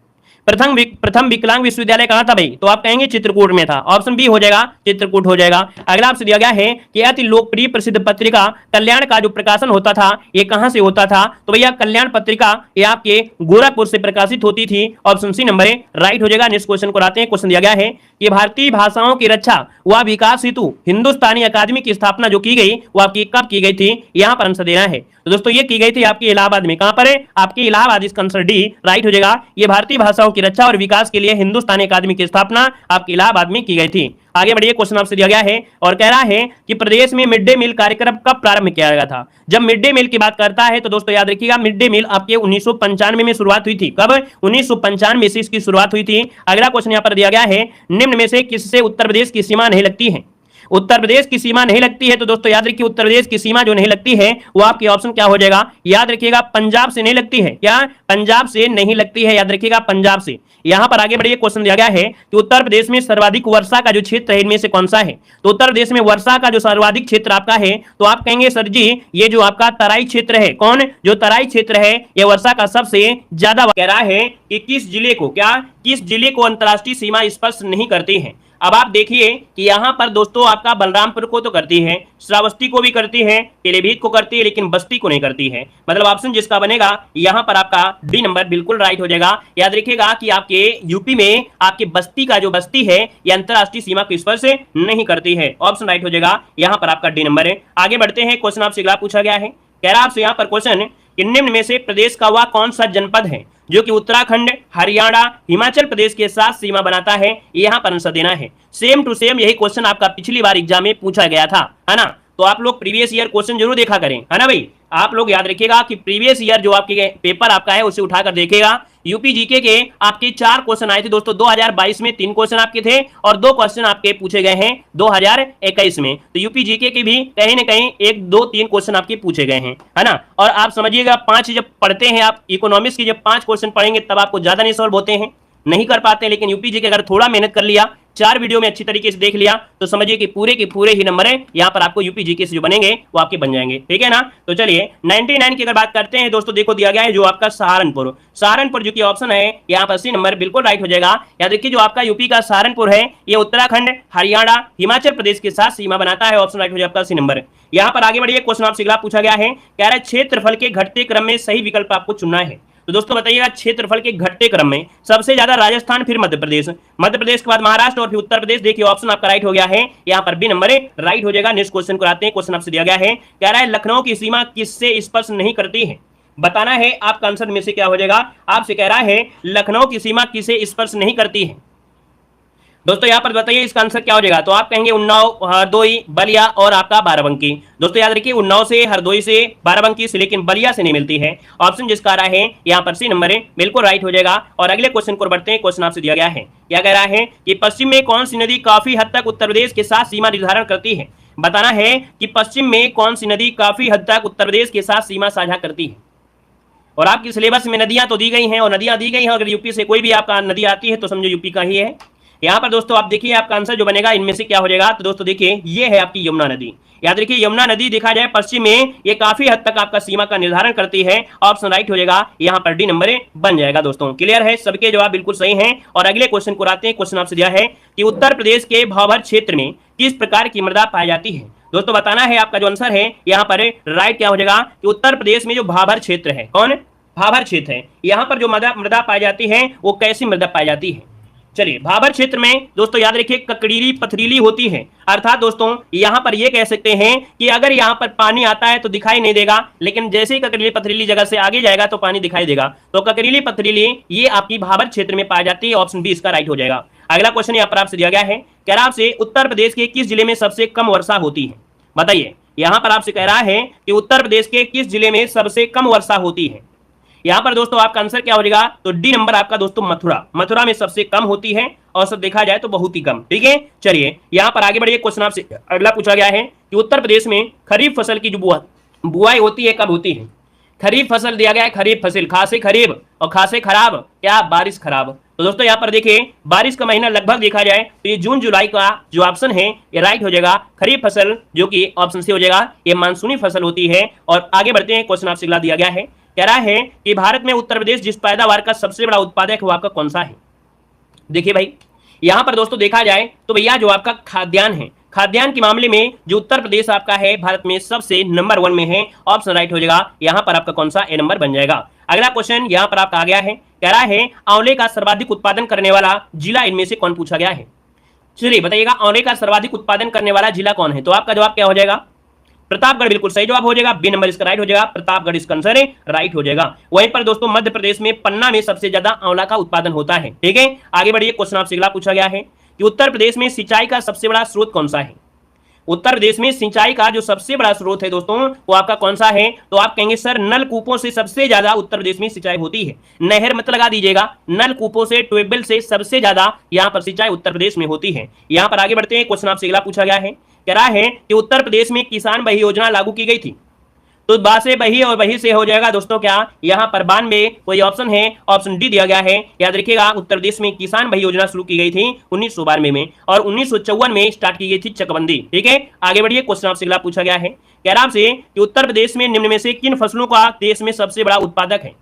प्रथम विकलांग विश्वविद्यालय कहां था भाई? तो आप कहेंगे चित्रकूट में था, ऑप्शन बी हो जाएगा, चित्रकूट हो जाएगा। अगला आपसे दिया गया है कि अति लोकप्रिय प्रसिद्ध पत्रिका कल्याण का जो प्रकाशन होता था ये कहां से होता था? तो भैया कल्याण पत्रिका ये आपके गोरखपुर से प्रकाशित होती थी, ऑप्शन सी नंबर है, राइट हो जाएगा। नेक्स्ट क्वेश्चन को आते हैं। क्वेश्चन दिया गया है कि भारतीय भाषाओं की रक्षा व विकास हेतु हिंदुस्तानी अकादमी की स्थापना जो की गई वो आपकी कब की गई थी? यहां पर आंसर देना है। तो दोस्तों ये की गई थी आपके इलाहाबाद में। कहां पर है? आपके इलाहाबाद, इसका आंसर डी राइट हो जाएगा। ये भारतीय भाषाओं की रक्षा और विकास के लिए हिंदुस्तानी अकादमी की स्थापना आपके इलाहाबाद में की गई थी। आगे बढ़िए, क्वेश्चन आपसे दिया गया है और कह रहा है कि प्रदेश में मिड डे मील कार्यक्रम कब प्रारंभ किया गया था? जब मिड डे मील की बात करता है तो दोस्तों याद रखिएगा मिड डे मील आपके 1995 में शुरुआत हुई थी। कब? 1995 से इसकी शुरुआत हुई थी। अगला क्वेश्चन यहां पर दिया गया है, निम्न में से किससे उत्तर प्रदेश की सीमा नहीं लगती है? उत्तर प्रदेश की सीमा नहीं लगती है तो दोस्तों याद रखिए उत्तर प्रदेश की सीमा जो नहीं लगती है वो आपकी ऑप्शन क्या हो जाएगा? याद रखिएगा पंजाब से नहीं लगती है। क्या? पंजाब से नहीं लगती है, याद रखिएगा पंजाब से। यहां पर आगे बढ़िए, क्वेश्चन दिया गया है कि उत्तर प्रदेश में सर्वाधिक वर्षा का जो क्षेत्र है इनमें से कौन सा है? तो उत्तर प्रदेश में वर्षा का जो सर्वाधिक क्षेत्र आपका है तो आप कहेंगे सर जी ये जो आपका तराई क्षेत्र है। कौन? जो तराई क्षेत्र है ये वर्षा का सबसे ज्यादा। कह रहा है कि किस जिले को, क्या किस जिले को अंतरराष्ट्रीय सीमा स्पर्श नहीं करती है? अब आप देखिए कि यहां पर दोस्तों आपका बलरामपुर को तो करती है, श्रावस्ती को भी करती है, पीलीभीत को करती है, लेकिन बस्ती को नहीं करती है। मतलब ऑप्शन जिसका बनेगा यहां पर आपका डी नंबर बिल्कुल राइट हो जाएगा। याद रखिएगा कि आपके यूपी में आपके बस्ती का जो बस्ती है ये अंतरराष्ट्रीय सीमा को स्पर्श नहीं करती है, ऑप्शन राइट हो जाएगा। यहां पर आपका डी नंबर है। आगे बढ़ते हैं, क्वेश्चन आपसे अगला पूछा गया है, कह रहा आपसे यहां पर क्वेश्चन कि निम्न में से प्रदेश का वह कौन सा जनपद है जो कि उत्तराखंड, हरियाणा, हिमाचल प्रदेश के साथ सीमा बनाता है? यहां पर आंसर देना है। सेम टू सेम यही क्वेश्चन आपका पिछली बार एग्जाम में पूछा गया था, है ना? तो आप लोग प्रीवियस ईयर क्वेश्चन जरूर देखा करें, है ना भाई? आप लोग याद रखिएगा कि प्रीवियस ईयर जो आपके पेपर आपका है उसे उठाकर देखेगा। यूपी जीके के आपके 4 क्वेश्चन आए थे दोस्तों। 2022 में 3 क्वेश्चन आपके थे और 2 क्वेश्चन आपके पूछे गए हैं 2021 में। तो यूपी जीके के भी कहीं ना कहीं 1, 2, 3 क्वेश्चन आपके पूछे गए हैं, है ना? और आप समझिएगा 5 जब पढ़ते हैं आप इकोनॉमिक्स की, जब 5 क्वेश्चन पढ़ेंगे तब आपको ज्यादा नहीं सॉल्व होते हैं, नहीं कर पाते। लेकिन यूपी जीके अगर थोड़ा मेहनत कर लिया, 4 वीडियो में अच्छी तरीके से देख लिया तो समझिए कि पूरे के पूरे ही नंबर है यहाँ पर आपको यूपी जीके से जो बनेंगे वो आपके बन जाएंगे। ठीक है ना? तो चलिए 99 की अगर बात करते हैं दोस्तों, देखो दिया गया है जो आपका सहारनपुर। सहारनपुर जो कि ऑप्शन है यहाँ पर सी नंबर बिल्कुल राइट हो जाएगा। याद रखिए जो आपका यूपी का सहारनपुर है ये उत्तराखंड, हरियाणा, हिमाचल प्रदेश के साथ सीमा बनाता है, ऑप्शन राइट हो जाएगा आपका सी नंबर। यहाँ पर आगे बढ़िए, क्वेश्चन आपसे अगला पूछा गया है, कह रहा है क्षेत्रफल के घटते क्रम में सही विकल्प आपको चुनना है। तो दोस्तों बताइएगा क्षेत्रफल के घटते क्रम में सबसे ज्यादा राजस्थान, फिर मध्य प्रदेश, मध्य प्रदेश के बाद महाराष्ट्र और फिर उत्तर प्रदेश। देखिए ऑप्शन आपका राइट हो गया है, यहाँ पर बी नंबर राइट हो जाएगा। नेक्स्ट क्वेश्चन को आते हैं। क्वेश्चन आपसे दिया गया है, कह रहा है लखनऊ की सीमा किससे स्पर्श नहीं करती है? बताना है आपका आंसर में से क्या हो जाएगा। आपसे कह रहा है लखनऊ की सीमा किसे स्पर्श नहीं करती है? दोस्तों यहाँ पर बताइए इसका आंसर क्या हो जाएगा। तो आप कहेंगे उन्नाव, हरदोई, बलिया और आपका बाराबंकी। दोस्तों याद रखिए उन्नाव से, हरदोई से, बाराबंकी से, लेकिन बलिया से नहीं मिलती है। ऑप्शन जिसका आ रहा है यहाँ पर सी नंबर है, बिल्कुल राइट हो जाएगा। और अगले क्वेश्चन को बढ़ते हैं। क्वेश्चन आपसे दिया गया है, क्या कह रहा है कि पश्चिम में कौन सी नदी काफी हद तक उत्तर प्रदेश के साथ सीमा निर्धारण करती है? बताना है कि पश्चिम में कौन सी नदी काफी हद तक उत्तर प्रदेश के साथ सीमा साझा करती है। और आपकी सिलेबस में नदियां तो दी गई हैं और नदियां दी गई हैं, अगर यूपी से कोई भी आपका नदी आती है तो समझो यूपी का ही है। यहाँ पर दोस्तों आप देखिए आपका आंसर जो बनेगा इनमें से क्या हो जाएगा। तो दोस्तों देखिए ये है आपकी यमुना नदी। याद रखिए यमुना नदी देखा जाए पश्चिम में ये काफी हद तक आपका सीमा का निर्धारण करती है, ऑप्शन राइट हो जाएगा। यहाँ पर डी नंबर बन जाएगा। दोस्तों क्लियर है, सबके जवाब बिल्कुल सही हैं। और अगले क्वेश्चन को आते हैं। क्वेश्चन आपसे दिया है कि उत्तर प्रदेश के भाबर क्षेत्र में किस प्रकार की मृदा पाई जाती है? दोस्तों बताना है आपका जो आंसर है यहाँ पर राइट क्या हो जाएगा कि उत्तर प्रदेश में जो भाबर क्षेत्र है, कौन भाबर क्षेत्र है, यहाँ पर जो मृदा पाई जाती है वो कैसी मृदा पाई जाती है? चलिए भाबर क्षेत्र में दोस्तों याद रखिए ककड़ीली पथरीली होती है। अर्थात दोस्तों यहां पर ये कह सकते हैं कि अगर यहां पर पानी आता है तो दिखाई नहीं देगा, लेकिन जैसे ही ककड़ीली पथरीली जगह से आगे जाएगा तो पानी दिखाई देगा। तो ककड़ीली पथरीली ये आपकी भाबर क्षेत्र में पाई जाती है, ऑप्शन बी इसका राइट हो जाएगा। अगला क्वेश्चन यहाँ पर आपसे दिया गया है, कह रहा आपसे उत्तर प्रदेश के किस जिले में सबसे कम वर्षा होती है? बताइए यहां पर आपसे कह रहा है कि उत्तर प्रदेश के किस जिले में सबसे कम वर्षा होती है। यहां पर दोस्तों आपका आंसर क्या हो जाएगा। तो डी नंबर आपका दोस्तों मथुरा, मथुरा में सबसे कम होती है और सब देखा जाए तो बहुत ही कम। ठीक है, चलिए यहां पर आगे बढ़िए। क्वेश्चन आपसे अगला पूछा गया है, कि उत्तर प्रदेश में खरीफ फसल की जो बुआई होती है कब होती है। खरीफ फसल दिया गया है, खरीफ फसल, खासे खरीब और खासे खराब, क्या बारिश खराब। तो दोस्तों यहाँ पर देखिए बारिश का महीना लगभग देखा जाए तो ये जून जुलाई का जो ऑप्शन है ये राइट हो जाएगा। खरीफ फसल जो कि ऑप्शन सी हो जाएगा, ये मानसूनी फसल होती है। और आगे बढ़ते हैं, क्वेश्चन आपसे अगला दिया गया है, कह रहा है कि भारत में उत्तर प्रदेश जिस पैदावार का सबसे बड़ा उत्पादक है वो आपका कौन सा है। देखिए भाई यहां पर दोस्तों देखा जाए तो भैया जो आपका खाद्यान्न है, खाद्यान्न के मामले में जो उत्तर प्रदेश आपका है भारत में सबसे नंबर 1 में है। ऑप्शन राइट हो जाएगा, यहां पर आपका कौन सा ए नंबर बन जाएगा। अगला क्वेश्चन यहां पर आपका आ गया है, कह रहा है आंवले का सर्वाधिक उत्पादन करने वाला जिला इनमें से कौन पूछा गया है। चलिए बताइएगा आंवले का सर्वाधिक उत्पादन करने वाला जिला कौन है। तो आपका जवाब क्या हो जाएगा, प्रतापगढ़ बिल्कुल सही जवाब हो जाएगा। बी नंबर इसका राइट हो जाएगा, प्रतापगढ़ इसका आंसर राइट हो जाएगा। वहीं पर दोस्तों मध्य प्रदेश में पन्ना में सबसे ज्यादा आंवला का उत्पादन होता है। ठीक है, आगे बढ़िए, क्वेश्चन आपसे अगला पूछा गया है कि उत्तर प्रदेश में सिंचाई का सबसे बड़ा स्रोत कौन सा है। उत्तर प्रदेश में सिंचाई का जो सबसे बड़ा स्रोत है दोस्तों वो आपका कौन सा है। तो आप कहेंगे सर नलकूपों से सबसे ज्यादा उत्तर प्रदेश में सिंचाई होती है। नहर मत लगा दीजिएगा, नलकूपों से, ट्यूबवेल से सबसे ज्यादा यहाँ पर सिंचाई उत्तर प्रदेश में होती है। यहाँ पर आगे बढ़ते हैं, क्वेश्चन आपसे अगला पूछा गया है, कह रहा है कि उत्तर प्रदेश में किसान बही योजना लागू की गई थी। तो बा से बही और बही से हो जाएगा दोस्तों क्या, यहाँ पर 92 कोई ऑप्शन है, ऑप्शन डी दिया गया है। याद रखिएगा उत्तर प्रदेश में किसान बही योजना शुरू की गई थी 1992 में और 1954 में स्टार्ट की गई थी चकबंदी। ठीक है, आगे बढ़िए, क्वेश्चन आपसे अगला पूछा गया है, कह रहा आपसे कि उत्तर प्रदेश में निम्न में से किन फसलों का देश में सबसे बड़ा उत्पादक है।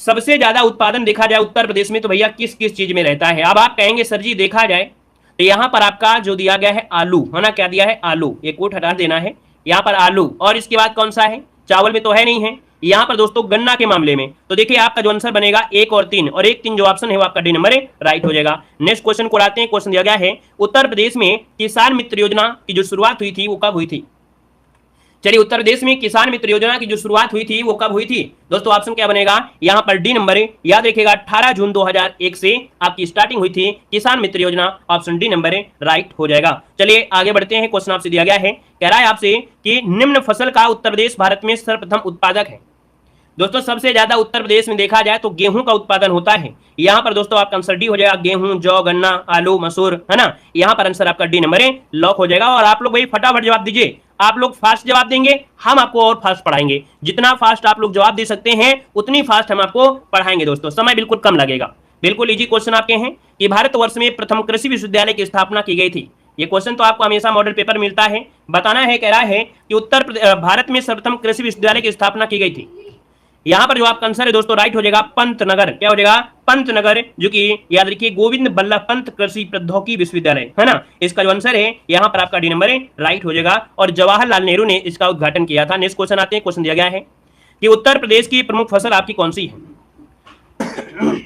सबसे ज्यादा उत्पादन देखा जाए उत्तर प्रदेश में तो भैया किस किस चीज में रहता है। अब आप कहेंगे सर जी देखा जाए तो यहाँ पर आपका जो दिया गया है आलू है ना, क्या दिया है आलू, ये कोट हटा देना है, यहाँ पर आलू, और इसके बाद कौन सा है, चावल में तो है नहीं है। यहाँ पर दोस्तों गन्ना के मामले में तो देखिए आपका जो आंसर बनेगा 1 और 3, और 1 3 जो ऑप्शन है वो आपका डी नंबर राइट हो जाएगा। नेक्स्ट क्वेश्चन को लाते हैं, क्वेश्चन दिया गया है उत्तर प्रदेश में किसान मित्र योजना की जो शुरुआत हुई थी वो कब हुई थी। चलिए उत्तर प्रदेश में किसान मित्र योजना की जो शुरुआत हुई थी वो कब हुई थी दोस्तों, ऑप्शन क्या बनेगा, यहाँ पर डी नंबर, याद रखिएगा 18 जून 2001 से आपकी स्टार्टिंग हुई थी किसान मित्र योजना। ऑप्शन डी नंबर राइट हो जाएगा। चलिए आगे बढ़ते हैं, क्वेश्चन आपसे दिया गया है, कह रहा है आपसे कि निम्न फसल का उत्तर प्रदेश भारत में सर्वप्रथम उत्पादक है। दोस्तों सबसे ज्यादा उत्तर प्रदेश में देखा जाए तो गेहूं का उत्पादन होता है। यहाँ पर दोस्तों आपका आंसर डी हो जाएगा, गेहूं, जौ, गन्ना, आलू, मसूर, है ना। यहाँ पर आंसर आपका डी नंबर लॉक हो जाएगा। और आप लोग भाई फटाफट जवाब दीजिए, आप लोग फास्ट जवाब देंगे हम आपको और फास्ट पढ़ाएंगे। जितना फास्ट आप लोग जवाब दे सकते हैं उतनी फास्ट हम आपको पढ़ाएंगे दोस्तों, समय बिल्कुल कम लगेगा। बिल्कुल इजी क्वेश्चन आपके हैं कि भारतवर्ष में प्रथम कृषि विश्वविद्यालय की स्थापना की गई थी। ये क्वेश्चन तो आपको हमेशा मॉडल पेपर मिलता है, बताना है। कह रहा है कि भारत में सर्वप्रथम कृषि विश्वविद्यालय की स्थापना की गई थी। यहाँ पर जो आपका आंसर है दोस्तों राइट हो जाएगा पंतनगर, क्या हो जाएगा, पंतनगर, जो कि याद रखिए गोविंद बल्लभ पंत कृषि प्रौद्योगिकी विश्वविद्यालय, है ना। इसका जो आंसर है यहाँ पर आपका डी नंबर राइट हो जाएगा। और जवाहरलाल नेहरू ने इसका उद्घाटन किया था। नेक्स्ट क्वेश्चन आते हैं, क्वेश्चन दिया गया है कि उत्तर प्रदेश की प्रमुख फसल आपकी कौन सी है।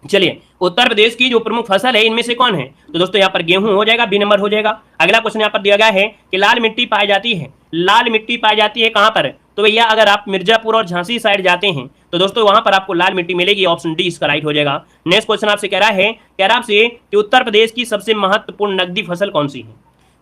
चलिए उत्तर प्रदेश की जो प्रमुख फसल है इनमें से कौन है। तो दोस्तों यहाँ पर गेहूं हो जाएगा, बी नंबर हो जाएगा। अगला क्वेश्चन यहाँ पर दिया गया है कि लाल मिट्टी पाई जाती है। लाल मिट्टी पाई जाती है कहां पर, तो भैया अगर आप मिर्जापुर और झांसी साइड जाते हैं तो दोस्तों वहां पर आपको लाल मिट्टी मिलेगी। ऑप्शन डी इसका राइट हो जाएगा। नेक्स्ट क्वेश्चन आपसे कह रहा आपसे कि उत्तर प्रदेश की सबसे महत्वपूर्ण नकदी फसल कौन सी है।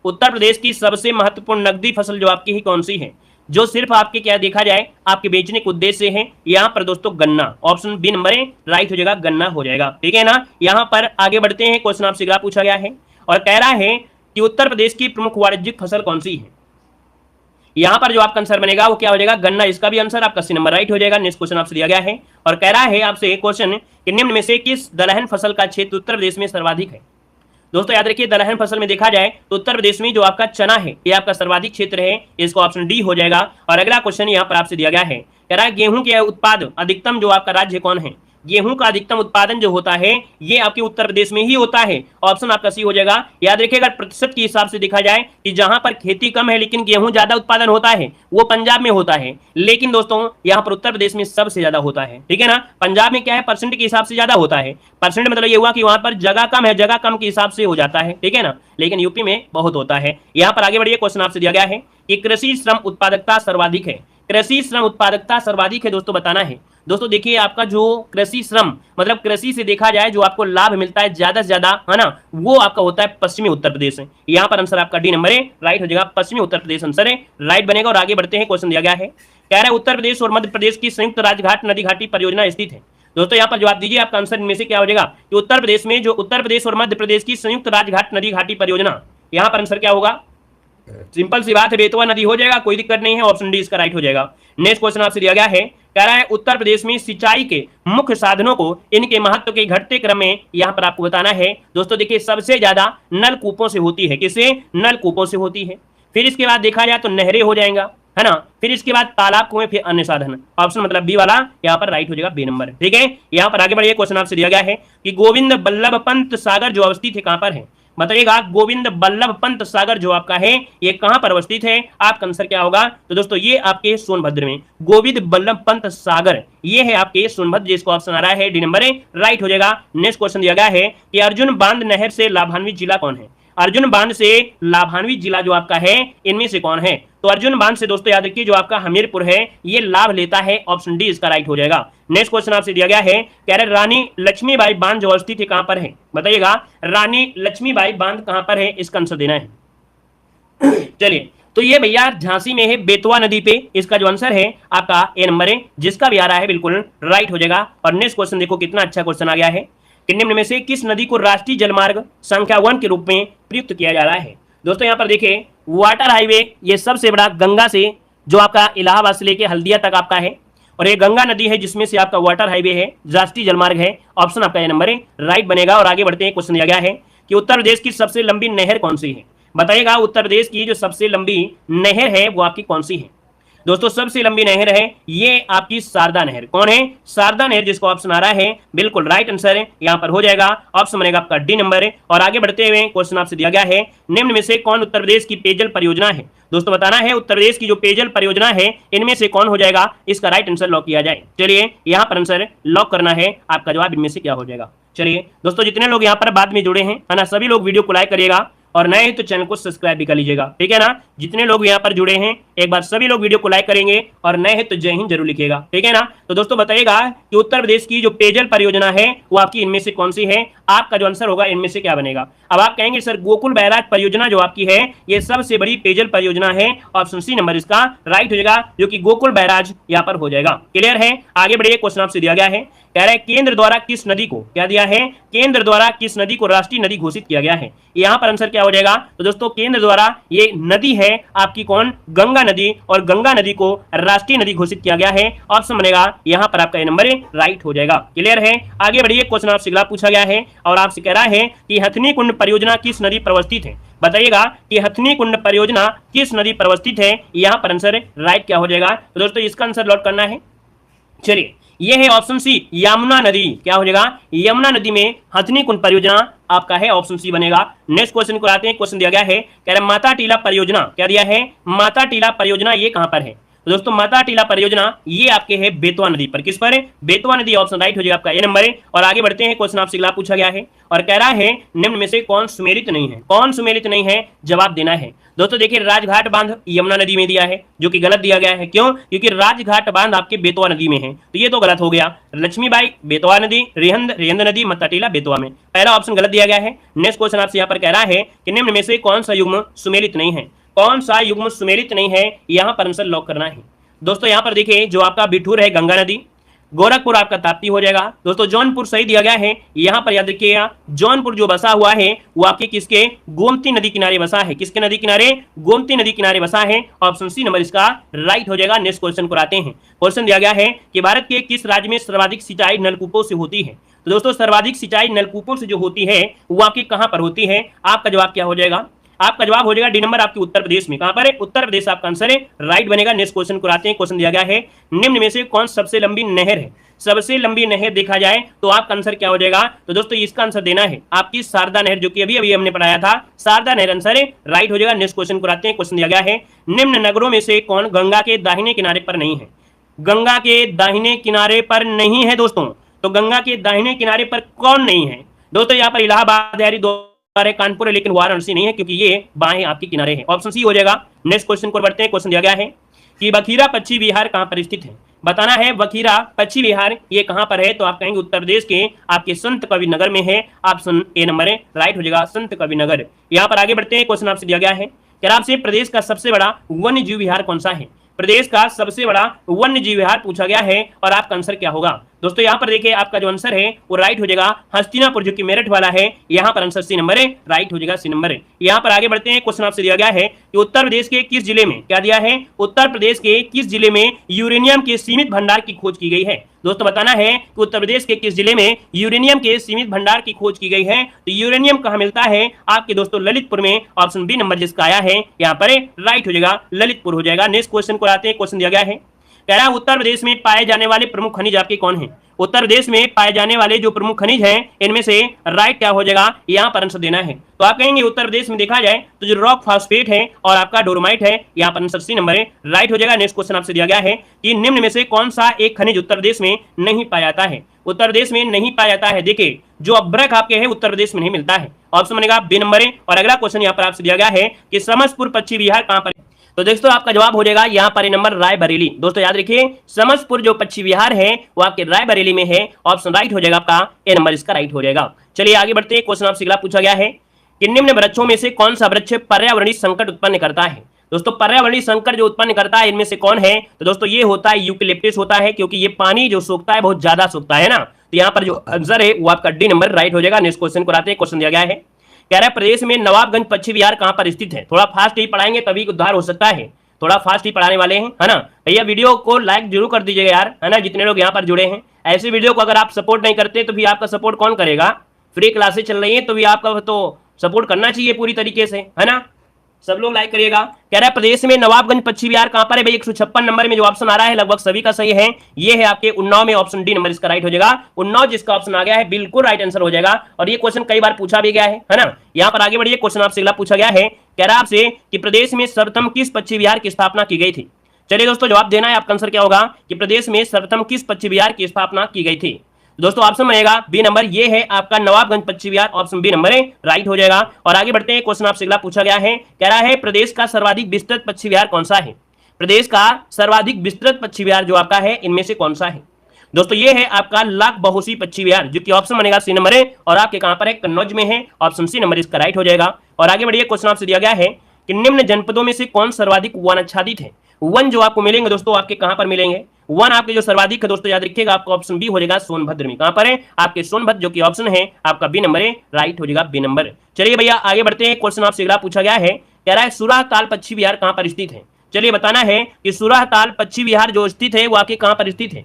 उत्तर प्रदेश की सबसे महत्वपूर्ण नकदी फसल जो आपकी ही कौन सी है, जो सिर्फ आपके क्या देखा जाए आपके बेचने के उद्देश्य से है। यहाँ पर दोस्तों गन्ना, ऑप्शन बी नंबर राइट हो जाएगा, गन्ना हो जाएगा। ठीक है ना। यहाँ पर आगे बढ़ते हैं, क्वेश्चन आपसे अगला पूछा गया है और कह रहा है कि उत्तर प्रदेश की प्रमुख वाणिज्यिक फसल कौन सी है। यहाँ पर जो आपका आंसर बनेगा वो क्या हो जाएगा, गन्ना। इसका भी आंसर आपका सी नंबर राइट हो जाएगा। नेक्स्ट क्वेश्चन आपसे दिया गया है और कह रहा है आपसे क्वेश्चन कि निम्न में से किस दलहन फसल का क्षेत्र उत्तर प्रदेश में सर्वाधिक है। दोस्तों याद रखिए दलहन फसल में देखा जाए तो उत्तर प्रदेश में जो आपका चना है ये आपका सर्वाधिक क्षेत्र है। इसको ऑप्शन डी हो जाएगा। और अगला क्वेश्चन यहाँ पर आपसे दिया गया है, कह रहा है गेहूं के उत्पाद अधिकतम जो आपका राज्य कौन है। गेहूं का अधिकतम उत्पादन जो होता है ये आपके उत्तर प्रदेश में ही होता है। ऑप्शन आपका सी हो जाएगा। याद रखिएगा प्रतिशत के हिसाब से देखा जाए कि जहां पर खेती कम है लेकिन गेहूं ज्यादा उत्पादन होता है वो पंजाब में होता है, लेकिन दोस्तों यहाँ पर उत्तर प्रदेश में सबसे ज्यादा होता है। ठीक है ना। पंजाब में क्या है परसेंट के हिसाब से ज्यादा होता है। परसेंट मतलब ये हुआ कि वहां पर जगह कम है, जगह कम के हिसाब से हो जाता है। ठीक है ना, लेकिन यूपी में बहुत होता है। यहाँ पर आगे बढ़िए, क्वेश्चन आपसे दिया गया है कि कृषि श्रम उत्पादकता सर्वाधिक है। कृषि श्रम उत्पादकता सर्वाधिक है दोस्तों, बताना है। दोस्तों देखिए आपका जो कृषि श्रम मतलब कृषि से देखा जाए जो आपको लाभ मिलता है ज्यादा से ज्यादा, है ना, वो आपका होता है पश्चिमी उत्तर प्रदेश है। यहाँ पर आंसर आपका डी नंबर राइट हो जाएगा, पश्चिमी उत्तर प्रदेश आंसर राइट बनेगा। और आगे बढ़ते हैं, क्वेश्चन दिया गया है, कह रहा है उत्तर प्रदेश और मध्य प्रदेश की संयुक्त राजघाट नदी घाटी परियोजना स्थित है। दोस्तों यहाँ पर जवाब दीजिए, आपका आंसर इनमें से क्या हो जाएगा कि उत्तर प्रदेश में जो उत्तर प्रदेश और मध्य प्रदेश की संयुक्त राजघाट नदी घाटी परियोजना, यहाँ पर आंसर क्या होगा, सिंपल सी बात है, बेतवा नदी हो जाएगा, कोई दिक्कत नहीं है, ऑप्शन डी इसका राइट हो जाएगा। नेक्स्ट क्वेश्चन आपसे दिया गया है, कह रहा है उत्तर प्रदेश में सिंचाई के मुख्य साधनों को इनके महत्व के घटते क्रम में यहां पर आपको बताना है। दोस्तों देखिए, सबसे ज्यादा नलकूपों से होती है, किससे? नलकूपों से होती है। फिर इसके बाद देखा जाए तो नहरें हो जाएगा, है ना। फिर इसके बाद तालाब, कुएं, फिर अन्य साधन। ऑप्शन मतलब बी वाला यहाँ पर राइट हो जाएगा, बी नंबर। ठीक है, यहाँ पर आगे बढ़िए, क्वेश्चन आपसे दिया गया है कि गोविंद बल्लभ पंत सागर जो अवस्थित है कहां पर है? बताइएगा, गोविंद बल्लभ पंत सागर जो आपका है ये कहां पर अवस्थित है? आपका आंसर क्या होगा? तो दोस्तों ये आपके सोनभद्र में गोविंद बल्लभ पंत सागर, ये है आपके सोनभद्र, जिसको ऑप्शन आ रहा है डी नंबर राइट हो जाएगा। नेक्स्ट क्वेश्चन दिया गया है कि अर्जुन बांध नहर से लाभान्वित जिला कौन है? अर्जुन बांध से लाभान्वित जिला जो आपका है इनमें से कौन है? तो अर्जुन बांध से दोस्तों याद रखिए जो आपका हमीरपुर है ये लाभ लेता है, ऑप्शन डी इसका राइट हो जाएगा। नेक्स्ट क्वेश्चन आपसे दिया गया है, कह रहे रानी लक्ष्मीबाई बांध जो अवस्थित है कहां पर है? बताइएगा, रानी लक्ष्मीबाई बांध कहां पर है? इसका आंसर देना है। चलिए, तो ये भैया झांसी में है, बेतवा नदी पे, इसका जो आंसर है आपका ए नंबर है, जिसका भी आ रहा है बिल्कुल राइट हो जाएगा। और नेक्स्ट क्वेश्चन देखो कितना अच्छा क्वेश्चन आ गया है, निम्न में से किस नदी को राष्ट्रीय जलमार्ग संख्या 1 के रूप में प्रयुक्त किया जा रहा है? दोस्तों यहाँ पर देखिए, वाटर हाईवे ये सबसे बड़ा गंगा से जो आपका इलाहाबाद से लेके हल्दिया तक आपका है, और ये गंगा नदी है जिसमें से आपका वाटर हाईवे है, राष्ट्रीय जलमार्ग है। ऑप्शन आपका ये नंबर है राइट बनेगा। और आगे बढ़ते हैं, क्वेश्चन दिया गया है कि उत्तर प्रदेश की सबसे लंबी नहर कौन सी है? बताइएगा, उत्तर प्रदेश की जो सबसे लंबी नहर है वो आपकी कौन सी है? दोस्तों सबसे लंबी नहर है ये आपकी शारदा नहर। कौन है? शारदा नहर, जिसको ऑप्शन आ रहा है बिल्कुल राइट आंसर है यहाँ पर हो जाएगा, ऑप्शन बनेगा आपका डी नंबर है। और आगे बढ़ते हुए क्वेश्चन आपसे दिया गया है, निम्न में से कौन उत्तर प्रदेश की पेयजल परियोजना है? दोस्तों बताना है उत्तर प्रदेश की जो पेयजल परियोजना है इनमें से कौन हो जाएगा, इसका राइट आंसर लॉक किया जाए। चलिए यहाँ पर आंसर लॉक करना है, आपका जवाब इनमें से क्या हो जाएगा। चलिए दोस्तों, जितने लोग यहाँ पर बाद में जुड़े हैं, है ना, सभी लोग वीडियो को लाइक करिएगा, और नए हैं तो चैनल को सब्सक्राइब भी कर लीजिएगा, ठीक है ना। जितने लोग यहाँ पर जुड़े हैं एक बार सभी लोग वीडियो को लाइक करेंगे, और नए हैं तो जय हिंद जरूर लिखिएगा, ठीक है ना। तो दोस्तों बताइएगा कि उत्तर प्रदेश की जो पेयजल परियोजना है वो आपकी इनमें से कौन सी है? आपका जो आंसर होगा इनमें से क्या बनेगा? अब आप कहेंगे सर गोकुल बैराज परियोजना जो आपकी है ये सबसे बड़ी पेयजल परियोजना है, ऑप्शन सी नंबर इसका राइट हो जाएगा, जो कि गोकुल बैराज यहाँ पर हो जाएगा। क्लियर है? आगे बढ़िए, क्वेश्चन आपसे दिया गया है, कह रहा है केंद्र द्वारा किस नदी को क्या दिया है? केंद्र द्वारा किस नदी को राष्ट्रीय नदी घोषित किया गया है? यहाँ पर आंसर क्या हो जाएगा? तो दोस्तों केंद्र द्वारा ये नदी है आपकी कौन? गंगा नदी, और गंगा नदी को राष्ट्रीय नदी घोषित किया गया है, ऑप्शन बनेगा यहाँ पर आपका ये नंबर राइट हो जाएगा। क्लियर है? आगे बढ़िए, क्वेश्चन आपसे अगला पूछा गया है और आपसे कह रहा है कि हथनी कुंड परियोजना किस नदी पर अवस्थित है? बताइएगा कि हथनी कुंड परियोजना किस नदी पर अवस्थित है? यहाँ पर आंसर राइट क्या हो जाएगा? तो दोस्तों इसका आंसर लॉक करना है। चलिए, ये है ऑप्शन सी यमुना नदी। क्या हो जाएगा? यमुना नदी में हथनी कुंड परियोजना आपका है, ऑप्शन सी बनेगा। नेक्स्ट क्वेश्चन को आते हैं, क्वेश्चन दिया गया है, कह रहा है माता टीला परियोजना, क्या दिया है? माता टीला परियोजना ये कहां पर है? तो दोस्तों माता टीला परियोजना ये आपके है बेतवा नदी पर। किस पर है? बेतवा नदी, ऑप्शन राइट हो जाएगा आपका ए नंबर है। और आगे बढ़ते हैं, क्वेश्चन आपसे अगला पूछा गया है और कह रहा है निम्न में से कौन सुमेलित नहीं है? कौन सुमेलित नहीं है? जवाब देना है। दोस्तों देखिए, राजघाट बांध यमुना नदी में दिया है, जो कि गलत दिया गया है। क्यों? क्योंकि राजघाट बांध आपके बेतवा नदी में है, तो ये तो गलत हो गया। लक्ष्मीबाई बेतवा नदी, रेहंद नदी माता टीला बेतवा में, पहला ऑप्शन गलत दिया गया है। नेक्स्ट क्वेश्चन आपसे यहाँ पर कह रहा है कि निम्न में से कौन सा युग्म सुमेलित नहीं है? कौन सा युग्म सुमेलित नहीं है? यहाँ पर आंसर लॉक करना है। दोस्तों यहाँ पर देखिए, जो आपका बिठूर है गंगा नदी, गोरखपुर आपका ताप्ती हो जाएगा। दोस्तों जौनपुर सही दिया गया है, यहाँ पर याद रखिएगा जौनपुर जो बसा हुआ है वो आपके किसके? गोमती नदी किनारे बसा है। किसके नदी किनारे? गोमती नदी किनारे बसा है, ऑप्शन सी नंबर इसका राइट हो जाएगा। नेक्स्ट क्वेश्चन को आते हैं, क्वेश्चन दिया गया है कि भारत के किस राज्य में सर्वाधिक सिंचाई नलकूपों से होती है? तो दोस्तों सर्वाधिक सिंचाई नलकूपों से जो होती है वो आपकी कहां पर होती है? आपका जवाब क्या हो जाएगा? आपका जवाब हो जाएगा डी नंबर, आपके उत्तर प्रदेश में। कहां पर है? उत्तर प्रदेश आपका आंसर है, राइट बनेगा। नेक्स्ट क्वेश्चन को आते हैं, क्वेश्चन दिया गया है निम्न में से कौन सबसे लंबी नहर है? सबसे लंबी नहर देखा जाए तो आपका आंसर क्या हो जाएगा? तो दोस्तों इसका आंसर देना है आपकी शारदा नहर, जो कि अभी अभी हमने पढ़ाया था, शारदा नहर आंसर है, राइट हो जाएगा। नेक्स्ट क्वेश्चन को आते हैं, क्वेश्चन दिया गया है निम्न नगरों में से कौन गंगा के दाहिने किनारे पर नहीं है? गंगा के दाहिने किनारे पर नहीं है दोस्तों, तो गंगा के दाहिने किनारे पर कौन नहीं है? दोस्तों यहाँ पर इलाहाबाद कानपुर है, लेकिन वाराणसी नहीं है क्योंकि ये बाएं आपके किनारे है, ऑप्शन सी हो जाएगा। नेक्स्ट क्वेश्चन को बढ़ते हैं, क्वेश्चन दिया गया है कि बखीरा पश्चिमी बिहार कहां पर स्थित है? बताना है बखीरा पश्चिमी बिहार ये कहां पर है? तो आप कहेंगे उत्तर प्रदेश के आपके संत कबीर नगर में है, ऑप्शन ए नंबर है, राइट हो जाएगा, संत कबीर नगर। यहाँ पर आगे बढ़ते हैं, क्वेश्चन आपसे दिया गया है कि आपसे प्रदेश का सबसे बड़ा वन्य जीव विहार कौन सा है? प्रदेश का सबसे बड़ा वन्य जीव विहार पूछा गया है और आपका आंसर क्या होगा? दोस्तों यहाँ पर देखिए आपका जो आंसर है वो राइट हो जाएगा हस्तिनापुर, जो कि मेरठ वाला है। यहाँ पर आंसर सी नंबर है, राइट हो जाएगा सी नंबर है। यहाँ पर आगे बढ़ते हैं, क्वेश्चन आपसे दिया गया है कि उत्तर प्रदेश के किस जिले में, क्या दिया है, उत्तर प्रदेश के किस जिले में यूरेनियम के सीमित भंडार की खोज की गई है। दोस्तों बताना है कि उत्तर प्रदेश के किस जिले में यूरेनियम के सीमित भंडार की खोज की गई है। तो यूरेनियम कहां मिलता है आपके दोस्तों, ललितपुर में। ऑप्शन बी नंबर जिसका आया है यहाँ पर राइट हो जाएगा, ललितपुर हो जाएगा। नेक्स्ट क्वेश्चन को आते हैं, क्वेश्चन दिया गया है, कह रहा है उत्तर प्रदेश में पाए जाने वाले प्रमुख खनिज आपके कौन हैं। उत्तर प्रदेश में पाए जाने वाले जो प्रमुख खनिज हैं इनमें से राइट क्या हो जाएगा, यहाँ पर आंसर देना है। तो आप कहेंगे उत्तर प्रदेश में देखा जाए तो जो रॉक फॉस्फेट है और आपका डोरोमाइट है, यहाँ पर आंसर सी नंबर है, राइट हो जाएगा। नेक्स्ट क्वेश्चन आपसे दिया गया है कि निम्न में से कौन सा एक खनिज उत्तर प्रदेश में नहीं पाया जाता है। उत्तर प्रदेश में नहीं पाया जाता है, देखिए जो अभ्रक आपके है उत्तर प्रदेश में नहीं मिलता है। ऑप्शन बनेगा बी नंबर है। और अगला क्वेश्चन यहाँ पर आपसे दिया गया है कि समस्तपुर पश्चिम बिहार कहां पर। तो दोस्तों आपका जवाब हो जाएगा यहाँ पर नंबर रायबरेली। दोस्तों याद रखिए समस्तपुर जो पश्चिम बिहार है वो आपके रायबरेली में है। ऑप्शन राइट हो जाएगा आपका ए नंबर, इसका राइट हो जाएगा। चलिए आगे बढ़ते हैं, क्वेश्चन आपसे अगला पूछा गया है कि निम्न वृक्षों में से कौन सा वृक्ष पर्यावरणीय संकट उत्पन्न करता है। दोस्तों पर्यावरणीय संकट जो उत्पन्न करता है इनमें से कौन है, तो दोस्तों ये होता है यूकेलिप्टस होता है, क्योंकि ये पानी जो सोखता है बहुत ज्यादा सोखता है ना। तो यहाँ पर जो आंसर है वो आपका डी नंबर राइट हो जाएगा। नेक्स्ट क्वेश्चन को आते हैं, क्वेश्चन दिया गया है, कह रहा है प्रदेश में नवाबगंज पश्चिम बिहार कहां पर स्थित है। थोड़ा फास्ट ही पढ़ाएंगे तभी उद्धार हो सकता है, थोड़ा फास्ट ही पढ़ाने वाले हैं, है ना भैया। वीडियो को लाइक जरूर कर दीजिएगा यार, है ना, जितने लोग यहाँ पर जुड़े हैं। ऐसे वीडियो को अगर आप सपोर्ट नहीं करते तो भी आपका सपोर्ट कौन करेगा। फ्री क्लासेस चल रही है तो भी आपका तो सपोर्ट करना चाहिए पूरी तरीके से, है ना। सब लोग लाइक करिएगा। कह रहा है प्रदेश में नवाबगंज पश्चिम बिहार कहां पर है भाई। 156 नंबर में जो ऑप्शन आ रहा है लगभग सभी का सही है। ये है आपके उन्नाव में, ऑप्शन डी नंबर इसका राइट हो जाएगा। उन्नाव जिसका ऑप्शन आ गया है बिल्कुल राइट आंसर हो जाएगा। और ये क्वेश्चन कई बार पूछा भी गया है ना। यहाँ पर आगे बढ़िए, क्वेश्चन आपसे अगला पूछा गया है, कह रहा है आपसे कि प्रदेश में सर्वप्रथम किस पश्चिम बिहार की स्थापना की गई थी। चलिए दोस्तों जवाब देना है, आपका आंसर क्या होगा कि प्रदेश में सर्वप्रथम किस पश्चिम बिहार की स्थापना की गई थी। दोस्तों ऑप्शन बनेगा बी नंबर, ये है आपका नवाबगंज पश्चिम बिहार। ऑप्शन बी नंबर है, राइट हो जाएगा। और आगे बढ़ते हैं, क्वेश्चन आपसे अगला पूछा गया है, कह रहा है प्रदेश का सर्वाधिक विस्तृत पश्चिम बिहार कौन सा है। प्रदेश का सर्वाधिक विस्तृत पश्चिम बिहार जो आपका है इनमें से कौन सा है। दोस्तों ये है आपका लाख बहुसी पश्चिम बिहार, जो कि ऑप्शन बनेगा सी नंबर है। और आपके कहां पर है, कन्नौज में है। ऑप्शन सी नंबर इसका राइट हो जाएगा। और आगे बढ़िए, क्वेश्चन आपसे दिया गया है कि निम्न जनपदों में से कौन सर्वाधिक वन आच्छादित है। वन जो आपको मिलेंगे दोस्तों आपके कहां पर मिलेंगे, वन आपके जो सर्वाधिक है दोस्तों याद रखिएगा आपका ऑप्शन बी हो जाएगा सोनभद्र में। कहां पर है आपके सोनभद्र, जो कि ऑप्शन है आपका बी नंबर है, राइट हो जाएगा बी नंबर। चलिए भैया आगे बढ़ते हैं, क्वेश्चन आपसे अगला पूछा गया है, कह रहा है सुराहताल पश्चिम बिहार कहां पर स्थित है। चलिए बताना है कि सुराहताल पश्चिम बिहार जो स्थित है वो आपके कहां पर स्थित है।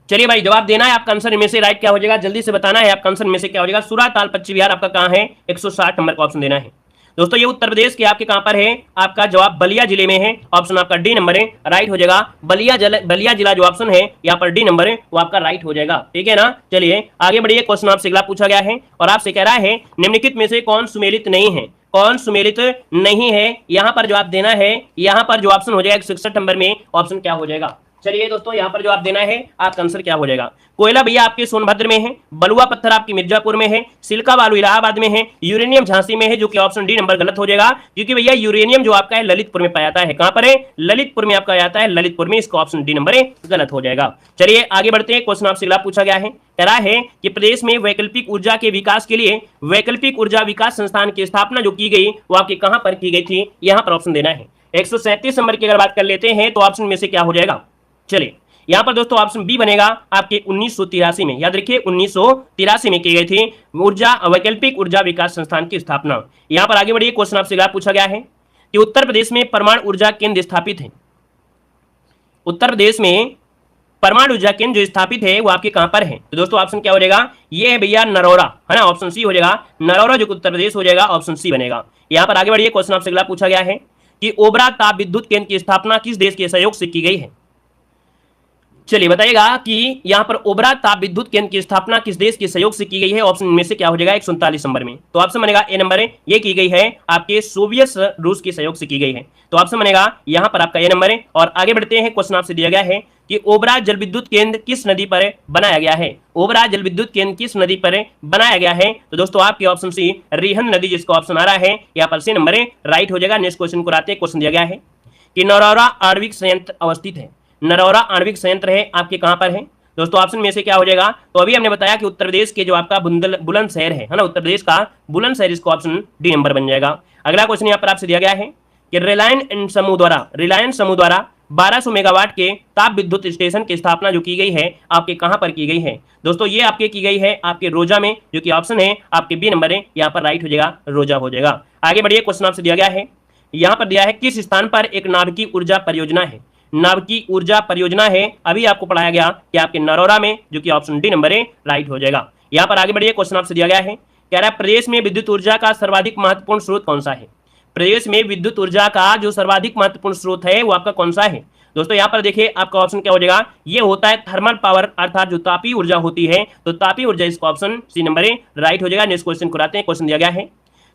चलिए भाई जवाब देना है, आपका आंसर इनमें से राइट क्या हो जाएगा, जल्दी से बताना है आपका आंसर इनमें से क्या हो जाएगा। सुराहताल पश्चिम बिहार आपका कहां है, 160 नंबर का ऑप्शन देना है। दोस्तों ये उत्तर प्रदेश के आपके कहां पर है, आपका जवाब बलिया जिले में है। ऑप्शन आपका डी नंबर है, राइट हो जाएगा। बलिया जिला जो ऑप्शन है यहाँ पर डी नंबर है वो आपका राइट हो जाएगा, ठीक है ना। चलिए आगे बढ़िए, क्वेश्चन आपसे अगला पूछा गया है और आपसे कह रहा है निम्नलिखित में से कौन सुमेलित नहीं है। कौन सुमेलित नहीं है, यहाँ पर जवाब देना है। यहाँ पर जो ऑप्शन हो जाएगा 161 नंबर में ऑप्शन क्या हो जाएगा। चलिए दोस्तों यहाँ पर जवाब देना है, आपका आंसर क्या हो जाएगा। कोयला भैया आपके सोनभद्र में है, बलुआ पत्थर आपकी मिर्जापुर में है, सिल्का बालू इलाहाबाद में है, यूरेनियम झांसी में है, जो कि ऑप्शन डी नंबर गलत हो जाएगा। क्योंकि भैया यूरेनियम जो आपका है ललितपुर में पाया जाता है। कहां पर है, ललितपुर में आपका आता है, ललितपुर में, इसका ऑप्शन डी नंबर गलत हो जाएगा। चलिए आगे बढ़ते हैं, क्वेश्चन आपसे अगला पूछा गया है, कह रहा है कि प्रदेश में वैकल्पिक ऊर्जा के विकास के लिए वैकल्पिक ऊर्जा विकास संस्थान की स्थापना जो की गई वो आपकी कहां पर की गई थी, यहाँ पर ऑप्शन देना है। 137 नंबर की अगर बात कर लेते हैं तो ऑप्शन में से क्या हो जाएगा। चलिए यहाँ पर दोस्तों ऑप्शन बी बनेगा आपके 1983 में, याद रखिए 1983 में की गई थी वैकल्पिक ऊर्जा विकास संस्थान की स्थापना। यहाँ पर आगे बढ़िए, क्वेश्चन आपसे अगला पूछा गया है कि उत्तर प्रदेश में परमाणु ऊर्जा केंद्र स्थापित है। उत्तर प्रदेश में परमाणु ऊर्जा केंद्र जो स्थापित है वो आपके कहां पर है। तो दोस्तों ऑप्शन क्या हो जाएगा, ये है भैया नरौरा, है ना। ऑप्शन सी हो जाएगा नरौरा, जो उत्तर प्रदेश हो जाएगा, ऑप्शन सी बनेगा। यहाँ पर आगे बढ़िए, क्वेश्चन आपसे अगला पूछा गया है कि ओबरा ताप विद्युत केंद्र की स्थापना किस देश के सहयोग से की गई है। चलिए बताइएगा कि यहाँ पर ओबरा ताप विद्युत केंद्र की स्थापना किस देश के सहयोग से की गई है। ऑप्शन में से क्या हो जाएगा, 139 नंबर में। तो ऑप्शन बनेगा ए नंबर है, ये की गई है आपके सोवियत रूस के सहयोग से की गई है। तो ऑप्शन बनेगा यहाँ पर आपका ए नंबर है। और आगे बढ़ते हैं, क्वेश्चन आपसे दिया गया है कि ओबरा जल विद्युत केंद्र किस नदी पर बनाया गया है। ओबरा जल विद्युत केंद्र किस नदी पर बनाया गया है। तो दोस्तों आपके ऑप्शन सी रिहन नदी, जिसका ऑप्शन आ रहा है यहाँ पर सी नंबर है, राइट हो जाएगा। नेक्स्ट क्वेश्चन को आते हैं, क्वेश्चन दिया गया है कि नरौरा आणविक संयंत्र अवस्थित है। नरौरा आणविक संयंत्र है आपके कहां पर है। दोस्तों ऑप्शन में से क्या हो जाएगा, तो अभी हमने बताया कि उत्तर प्रदेश के जो आपका बुलंदशहर है ना, उत्तर प्रदेश का बुलंदशहर, इसका ऑप्शन डी नंबर बन जाएगा। अगला क्वेश्चन यहाँ पर आपसे दिया गया है कि रिलायंस समूह द्वारा 1200 मेगावाट के ताप विद्युत स्टेशन की स्थापना जो की गई है आपके कहां पर की गई है? दोस्तों ये आपके की गई है आपके रोजा में, जो कि ऑप्शन है आपके बी नंबर है, यहाँ पर राइट हो जाएगा, रोजा हो जाएगा। आगे बढ़िए, क्वेश्चन आपसे दिया गया है, यहाँ पर दिया है किस स्थान पर एक नाभिकीय ऊर्जा परियोजना है? नाभिकीय ऊर्जा परियोजना है, अभी आपको पढ़ाया गया कि आपके नरोरा में, जो कि ऑप्शन डी नंबर है, राइट हो जाएगा। यहाँ पर आगे बढ़िए, क्वेश्चन आपसे दिया गया है, कह रहा है प्रदेश में विद्युत ऊर्जा का सर्वाधिक महत्वपूर्ण स्रोत कौन सा है? प्रदेश में विद्युत ऊर्जा का जो सर्वाधिक महत्वपूर्ण स्रोत है वो आपका कौन सा है? दोस्तों यहाँ पर देखिए आपका ऑप्शन क्या हो जाएगा, ये होता है थर्मल पावर, अर्थात जो तापीय ऊर्जा होती है, तो तापीय ऊर्जा इसका ऑप्शन सी नंबर है, राइट हो जाएगा। नेक्स्ट क्वेश्चन को आते हैं। क्वेश्चन दिया गया है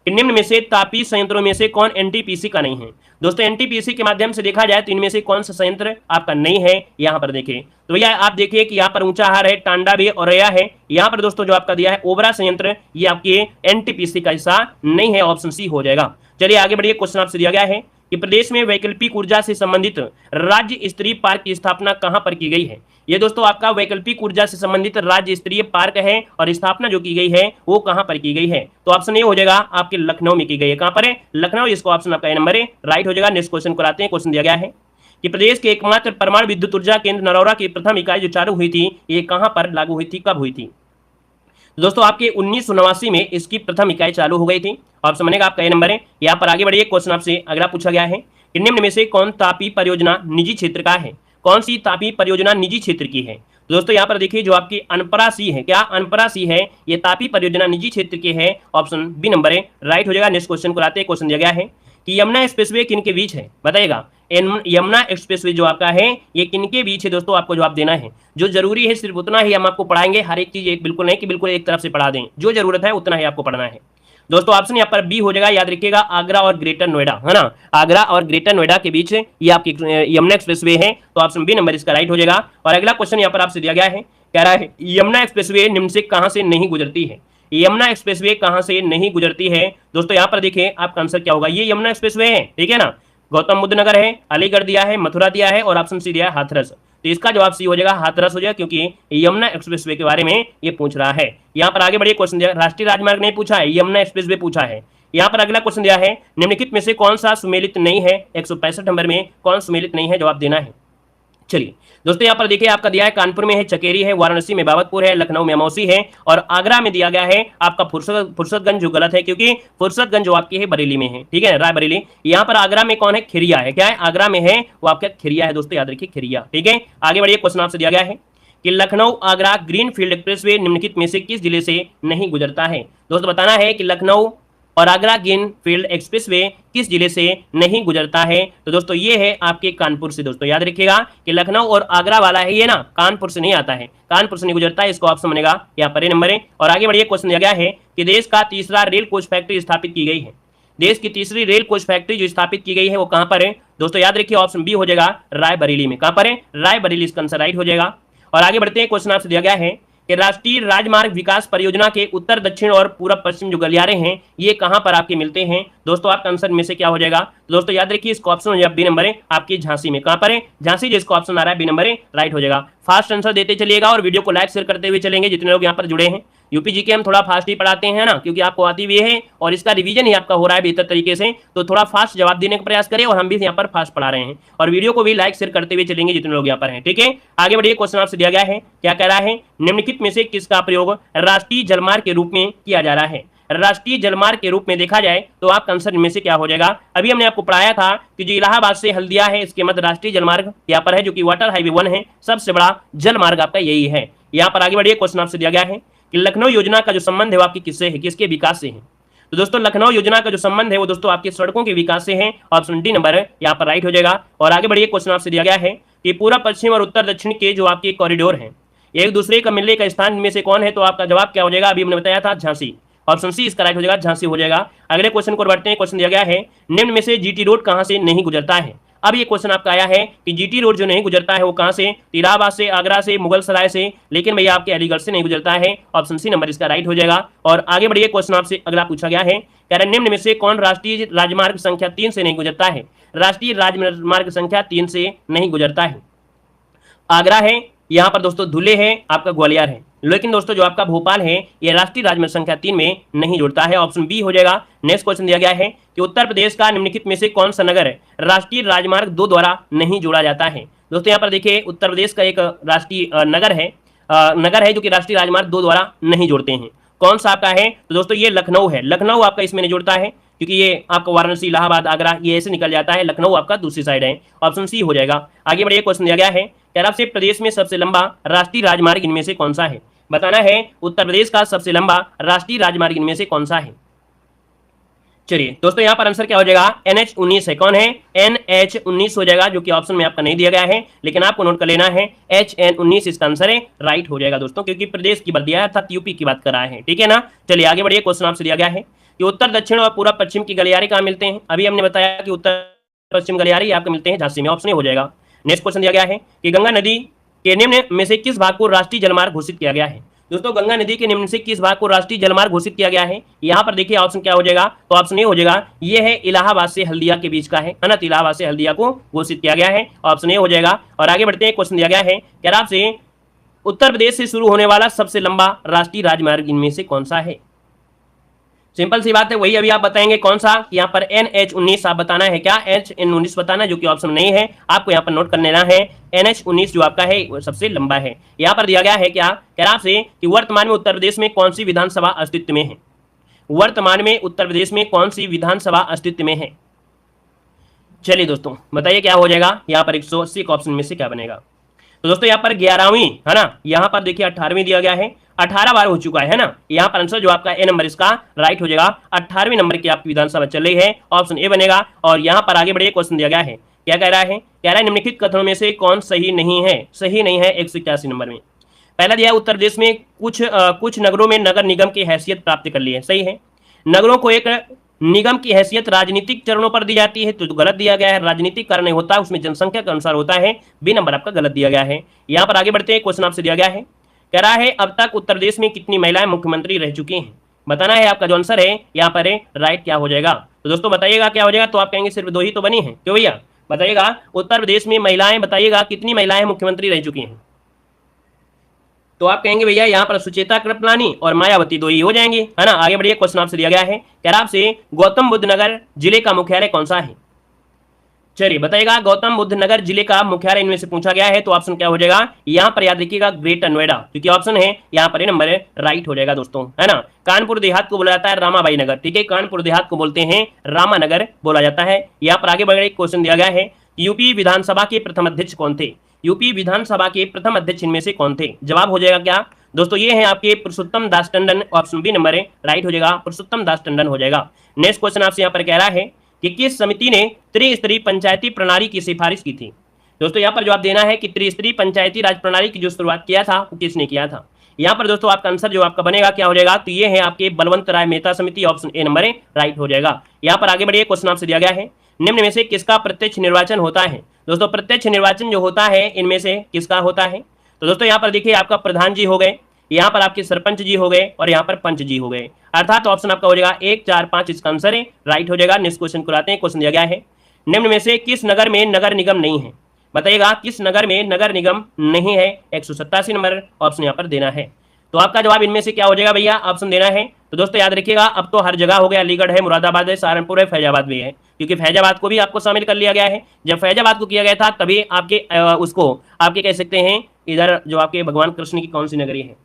कि निम्न में से तापीय संयंत्रों में से कौन एनटीपीसी का नहीं है? दोस्तों एनटीपीसी के माध्यम से देखा जाए तो इनमें से कौन सा संयंत्र आपका नहीं है? यहाँ पर देखिए तो भैया आप देखिए कि यहाँ पर ऊंचाहार है, टांडा भी और रया है। यहाँ पर दोस्तों जो आपका दिया है ओबरा संयंत्र, ये आपके एनटीपीसी का हिस्सा नहीं है, ऑप्शन सी हो जाएगा। चलिए आगे बढ़िए, क्वेश्चन आपसे दिया गया है कि प्रदेश में वैकल्पिक ऊर्जा से संबंधित राज्य स्तरीय पार्क की स्थापना कहां पर की गई है? ये दोस्तों आपका वैकल्पिक ऊर्जा से संबंधित राज्य स्तरीय पार्क है और स्थापना जो की गई है वो कहां पर की गई है? तो ऑप्शन ए हो जाएगा आपके लखनऊ में की गई है। कहां पर है? लखनऊ, इसको ऑप्शन आपका ए नंबर है, राइट हो जाएगा। नेक्स्ट क्वेश्चन को आते हैं। क्वेश्चन दिया गया है कि प्रदेश के एकमात्र परमाणु विद्युत ऊर्जा केंद्र नरौरा की प्रथम इकाई जो चालू हुई थी, ये कहां पर लागू हुई थी, कब हुई थी? दोस्तों आपके 1989 में इसकी प्रथम इकाई चालू हो गई थी, ऑप्शन बनेगा आपका ए नंबर है। यहाँ पर आगे बढ़िए, क्वेश्चन आपसे अगला पूछा गया है कि निम्न में से कौन तापीय परियोजना निजी क्षेत्र का है? कौन सी तापीय परियोजना निजी क्षेत्र की है? दोस्तों यहाँ पर देखिए जो आपकी अनपरा सी है, क्या अनपरा सी है, ये तापीय परियोजना निजी क्षेत्र की है, ऑप्शन बी नंबर है, राइट हो जाएगा। नेक्स्ट क्वेश्चन को आते हैं। क्वेश्चन दिया गया है कि यमुना एक्सप्रेसवे किन के बीच है, बताइएगा। यमुना एक्सप्रेसवे जो आपका है ये किनके बीच है? दोस्तों आपको जवाब देना है, जो जरूरी है सिर्फ उतना ही हम आपको पढ़ाएंगे, हर एक चीज एक बिल्कुल नहीं कि बिल्कुल एक तरफ से पढ़ा दें, जो जरूरत है उतना ही आपको पढ़ना है। दोस्तों ऑप्शन यहाँ पर बी हो जाएगा, याद रखिएगा, आगरा और ग्रेटर नोएडा, है ना, आगरा और ग्रेटर नोएडा के बीच ये आपकी यमुना एक्सप्रेसवे है, तो ऑप्शन बी नंबर इसका राइट हो जाएगा। और अगला क्वेश्चन यहाँ पर आपसे दिया गया है, कह रहा है यमुना एक्सप्रेसवे निम्न से कहां से नहीं गुजरती है? यमुना एक्सप्रेसवे कहां से नहीं गुजरती है? दोस्तों यहाँ पर देखिए आपका आंसर क्या होगा, ये यमुना एक्सप्रेसवे है, ठीक है ना, गौतम बुद्ध नगर है, अलीगढ़ दिया है, मथुरा दिया है और ऑप्शन सी दिया है हाथरस, तो इसका जवाब सी हो जाएगा, हाथरस हो जाएगा, क्योंकि यमुना एक्सप्रेसवे के बारे में ये पूछ रहा है। यहाँ पर आगे बढ़िए, क्वेश्चन दिया, राष्ट्रीय राजमार्ग नहीं पूछा है, यमुना एक्सप्रेसवे पूछा है। यहाँ पर अगला क्वेश्चन दिया है, निम्नलिखित में से कौन सा सुमेलित नहीं है? 165 नंबर में कौन सुमेलित नहीं है, जवाब देना है। चलिए दोस्तों यहाँ पर देखिए आपका दिया है कानपुर में है, चकेरी है, वाराणसी में बाबतपुर है, लखनऊ में अमौसी है और आगरा में दिया गया है आपका फुर्सतगंज, जो गलत है क्योंकि फुर्सतगंज जो आपकी है बरेली में है, ठीक है, रायबरेली। यहाँ पर आगरा में कौन है? खिरिया है, क्या है, आगरा में है वो आपका खिरिया है, दोस्तों याद रखिए खिरिया, ठीक है। आगे बढ़िए, क्वेश्चन आपसे दिया गया है कि लखनऊ आगरा ग्रीनफील्ड एक्सप्रेसवे निम्नलिखित में से किस जिले से नहीं गुजरता है? दोस्तों बताना है कि लखनऊ और आगरा ग्रीनफील्ड एक्सप्रेसवे किस जिले से नहीं गुजरता है? तो दोस्तों ये है आपके कानपुर से। दोस्तों याद रखिएगा कि लखनऊ और आगरा वाला है ये ना, कानपुर से नहीं आता है, कानपुर से नहीं गुजरता है, इसको ऑप्शन बनेगा यहाँ पर नंबर है। और आगे बढ़िए, क्वेश्चन दिया गया है कि देश का तीसरा रेल कोच फैक्ट्री स्थापित की गई है, देश की तीसरी रेल कोच फैक्ट्री जो स्थापित की गई है वो कहां पर है? दोस्तों याद रखिए ऑप्शन बी हो जाएगा, रायबरेली में। कहां पर है? रायबरेली, इसका आंसर राइट हो जाएगा। और आगे बढ़ते हैं, क्वेश्चन आपसे दिया गया है कि राष्ट्रीय राजमार्ग विकास परियोजना के उत्तर, दक्षिण और पूरब पश्चिम जो गलियारे हैं ये कहां पर आपके मिलते हैं? दोस्तों आपका आंसर में से क्या हो जाएगा? दोस्तों याद रखिए इसका ऑप्शन हो जाएगा बी नंबर है, आपकी झांसी में। कहां पर है? झांसी, जिसको ऑप्शन आ रहा है बी नंबर है, राइट हो जाएगा। फास्ट आंसर देते चलिएगा और वीडियो को लाइक शेयर करते हुए चलेंगे जितने लोग यहाँ पर जुड़े हैं। यूपी जीके हम थोड़ा फास्ट ही पढ़ाते हैं ना, क्योंकि आपको आती भी है और इसका रिवीजन ही आपका हो रहा है बेहतर तरीके से, तो थोड़ा फास्ट जवाब देने का प्रयास करें और हम भी यहाँ पर फास्ट पढ़ा रहे हैं और वीडियो को भी लाइक शेयर करते हुए चलेंगे जितने लोग यहाँ पर हैं, ठीक है। आगे बढ़िए, क्वेश्चन आपसे दिया गया है, क्या कह रहा है, निम्नलिखित में से किसका प्रयोग राष्ट्रीय जलमार्ग के रूप में किया जा रहा है? राष्ट्रीय जलमार्ग के रूप में देखा जाए तो आपका आंसर इनमें से क्या हो जाएगा? अभी हमने आपको पढ़ाया था कि जो इलाहाबाद से हल्दिया है इसके मध्य राष्ट्रीय जलमार्ग यहाँ पर है, जो कि वाटर हाईवे 1 है, सबसे बड़ा जलमार्ग आपका यही है। यहाँ पर आगे बढ़िए, क्वेश्चन आपसे दिया गया है कि लखनऊ योजना का जो संबंध है वो आपकी किससे है, किसके विकास से है? तो दोस्तों लखनऊ योजना का जो संबंध है वो दोस्तों आपकी सड़कों के विकास से है, ऑप्शन डी नंबर है यहाँ पर राइट हो जाएगा। और आगे बढ़िए, क्वेश्चन आपसे दिया गया है कि पूरा पश्चिम और उत्तर दक्षिण के जो आपके कॉरिडोर हैं एक दूसरे का मिलने का स्थान में से कौन है? तो आपका जवाब क्या हो जाएगा? अभी हमने बताया था झांसी, ऑप्शन सी इसका राइट हो जाएगा, झांसी हो जाएगा। अगले क्वेश्चन को बढ़ते हैं, क्वेश्चन दिया गया है, निम्न में से जीटी रोड कहां से नहीं गुजरता है? अब ये क्वेश्चन आपका आया है कि जीटी रोड जो नहीं गुजरता है वो कहां से? इलाहाबाद से, आगरा से, मुगल सराय से, लेकिन भैया आपके अलीगढ़ से नहीं गुजरता है, ऑप्शन सी नंबर इसका राइट हो जाएगा। और आगे बढ़िए, क्वेश्चन आपसे अगला पूछा गया है, कह रहे निम्न में से कौन राष्ट्रीय राजमार्ग संख्या 3 से नहीं गुजरता है? राष्ट्रीय राजमार्ग संख्या 3 से नहीं गुजरता है। आगरा है, यहाँ पर दोस्तों धुले है, आपका ग्वालियर है, लेकिन दोस्तों जो आपका भोपाल है ये राष्ट्रीय राजमार्ग संख्या 3 में नहीं जुड़ता है। ऑप्शन बी हो जाएगा। नेक्स्ट क्वेश्चन दिया गया है कि उत्तर प्रदेश का निम्नलिखित में से कौन सा नगर राष्ट्रीय राजमार्ग 2 द्वारा नहीं जोड़ा जाता है। दोस्तों यहाँ पर देखिए उत्तर प्रदेश का एक राष्ट्रीय नगर है जो कि राष्ट्रीय राजमार्ग 2 द्वारा नहीं जोड़ते हैं। कौन सा आपका है? तो दोस्तों ये लखनऊ है। लखनऊ आपका इसमें नहीं जुड़ता है क्योंकि ये आपका वाराणसी, इलाहाबाद, आगरा ये ऐसे निकल जाता है। लखनऊ आपका दूसरी साइड है। ऑप्शन सी हो जाएगा। आगे बढ़िए, क्वेश्चन दिया गया है कि अरब से प्रदेश में सबसे लंबा राष्ट्रीय राजमार्ग इनमें से कौन सा है। बताना है उत्तर प्रदेश का सबसे लंबा राष्ट्रीय राजमार्ग इनमें से कौन सा है। चलिए दोस्तों यहाँ पर आंसर क्या हो जाएगा? NH19 है। कौन है? NH19 हो जाएगा, जो कि ऑप्शन में आपका नहीं दिया गया है, लेकिन आपको नोट कर लेना है HN19 इसका आंसर है, राइट हो जाएगा दोस्तों, क्योंकि प्रदेश की बात दिया है अर्थात यूपी की बात कर रहा है। ठीक है ना। चलिए आगे बढ़िए, क्वेश्चन आपसे दिया गया है कि उत्तर दक्षिण और पूर्व पश्चिम की गलियारे कहाँ मिलते हैं। अभी हमने बताया कि उत्तर पश्चिम गलियारे आपको मिलते हैं झांसी में। ऑप्शन हो जाएगा। नेक्स्ट क्वेश्चन दिया गया है कि गंगा नदी के निम्न में से किस भाग को राष्ट्रीय जलमार्ग घोषित किया गया है। दोस्तों गंगा नदी के निम्न से किस भाग को राष्ट्रीय जलमार्ग घोषित किया गया है। यहाँ पर देखिए ऑप्शन क्या हो जाएगा? तो ऑप्शन ए हो जाएगा। ये है इलाहाबाद से हल्दिया के बीच का है ना। तो इलाहाबाद से हल्दिया को घोषित किया गया है। ऑप्शन ए हो जाएगा। और आगे बढ़ते हैं, क्वेश्चन दिया गया है कि आपसे उत्तर प्रदेश से शुरू होने वाला सबसे लंबा राष्ट्रीय राजमार्ग इनमें से कौन सा है। सिंपल सी बात है, वही अभी आप बताएंगे कौन सा। यहाँ पर NH19 आप बताना है। क्या? HN19 बताना, जो कि ऑप्शन नहीं है। आपको यहाँ पर नोट कर लेना है NH19 जो आपका है वो सबसे लंबा है। यहाँ पर दिया गया है क्या कह रहा आपसे कि वर्तमान में उत्तर प्रदेश में कौन सी विधानसभा अस्तित्व में है। वर्तमान में उत्तर प्रदेश में कौन सी विधानसभा अस्तित्व में है। चलिए दोस्तों बताइए क्या हो जाएगा। यहाँ पर 180 का ऑप्शन में से क्या बनेगा। तो दोस्तों यहाँ पर 11वीं है ना। यहाँ पर देखिए 18वीं दिया गया है, 18 बार हो चुका है ना। यहाँ पर आंसर जो आपका ए नंबर इसका राइट हो जाएगा। 18वें नंबर की आपकी विधानसभा चल रही है। ऑप्शन ए बनेगा। और यहाँ पर आगे बढ़िए, क्वेश्चन दिया गया है क्या कह रहा है? कह रहा है निम्नलिखित कथनों में से कौन सही नहीं है। सही नहीं है 181 नंबर में। पहला दिया उत्तर प्रदेश में कुछ नगरों में नगर निगम की हैसियत प्राप्त कर ली है। सही है। नगरों को एक निगम की हैसियत राजनीतिक चरणों पर दी जाती है, तो गलत दिया गया है। राजनीतिक कारण नहीं होता, उसमें जनसंख्या के अनुसार होता है। बी नंबर आपका गलत दिया गया है। यहाँ पर आगे बढ़ते हैं, क्वेश्चन आपसे दिया गया है कह रहा है अब तक उत्तर प्रदेश में कितनी महिलाएं मुख्यमंत्री रह चुकी हैं। बताना है। आपका जो आंसर है यहाँ पर है राइट क्या हो जाएगा। तो दोस्तों बताइएगा क्या हो जाएगा। तो आप कहेंगे सिर्फ 2 ही तो बनी है। क्यों भैया? बताइएगा उत्तर प्रदेश में महिलाएं, बताइएगा कितनी महिलाएं मुख्यमंत्री रह चुकी हैं। तो आप कहेंगे भैया यहाँ पर सुचेता कृपलानी और मायावती 2 ही हो जाएंगे, है ना। आगे बढ़िए, क्वेश्चन आपसे दिया गया है कह रहा आपसे गौतम बुद्ध नगर जिले का मुख्यालय कौन सा है। चलिए बताइएगा गौतम बुद्ध नगर जिले का मुख्यालय इनमें से पूछा गया है। तो ऑप्शन क्या हो जाएगा? यहाँ पर याद रखिएगा ग्रेटर नोएडा, क्योंकि ऑप्शन है यहाँ पर नंबर राइट हो जाएगा दोस्तों, है ना। कानपुर देहात को बोला जाता है रामाबाई नगर। ठीक है, कानपुर देहात को बोलते हैं रामानगर बोला जाता है। यहाँ पर आगे बढ़े, क्वेश्चन दिया गया है यूपी विधानसभा के प्रथम अध्यक्ष कौन थे। यूपी विधानसभा के प्रथम अध्यक्ष इनमें से कौन थे। जवाब हो जाएगा क्या दोस्तों? ये है आपके पुरुषोत्तम Das Tandon. Option B number है राइट हो जाएगा, पुरुषोत्तम दास टंडन हो जाएगा। नेक्स्ट क्वेश्चन आपसे यहाँ पर कह रहा है कि किस समिति ने त्रिस्तरीय पंचायती प्रणाली की सिफारिश की थी। दोस्तों यहाँ पर जवाब देना है कि त्रिस्तरीय पंचायती राज प्रणाली की जो शुरुआत किया था वो किसने किया था। यहाँ पर दोस्तों आपका आंसर जो आपका बनेगा क्या हो जाएगा? तो ये है आपके बलवंत राय मेहता समिति। ऑप्शन ए नंबर है राइट हो जाएगा। यहाँ पर आगे बढ़िए, क्वेश्चन आपसे दिया गया है निम्न में से किसका प्रत्यक्ष निर्वाचन होता है। दोस्तों प्रत्यक्ष निर्वाचन जो होता है इनमें से किसका होता है। तो दोस्तों यहाँ पर देखिए आपका प्रधान जी हो गए, यहाँ पर आपके सरपंच जी हो गए और यहाँ पर पंच जी हो गए, अर्थात ऑप्शन आपका हो जाएगा 1, 4, 5 इसका आंसर है राइट हो जाएगा। नेक्स्ट क्वेश्चन को लाते हैं। क्वेश्चन दिया गया है निम्न में से किस नगर में नगर निगम नहीं है। बताइएगा किस नगर में नगर निगम नहीं है। 187 नंबर ऑप्शन यहाँ पर देना है। तो आपका जवाब इनमें से क्या हो जाएगा भैया? ऑप्शन देना है। तो दोस्तों याद रखिएगा अब तो हर जगह हो गया, अलीगढ़ है, मुरादाबाद है, सहारनपुर है, फैजाबाद भी है, क्योंकि फैजाबाद को भी आपको शामिल कर लिया गया है। जब फैजाबाद को किया गया था तभी आपके उसको आपके कह सकते हैं इधर जो आपके भगवान कृष्ण की कौन सी नगरी है,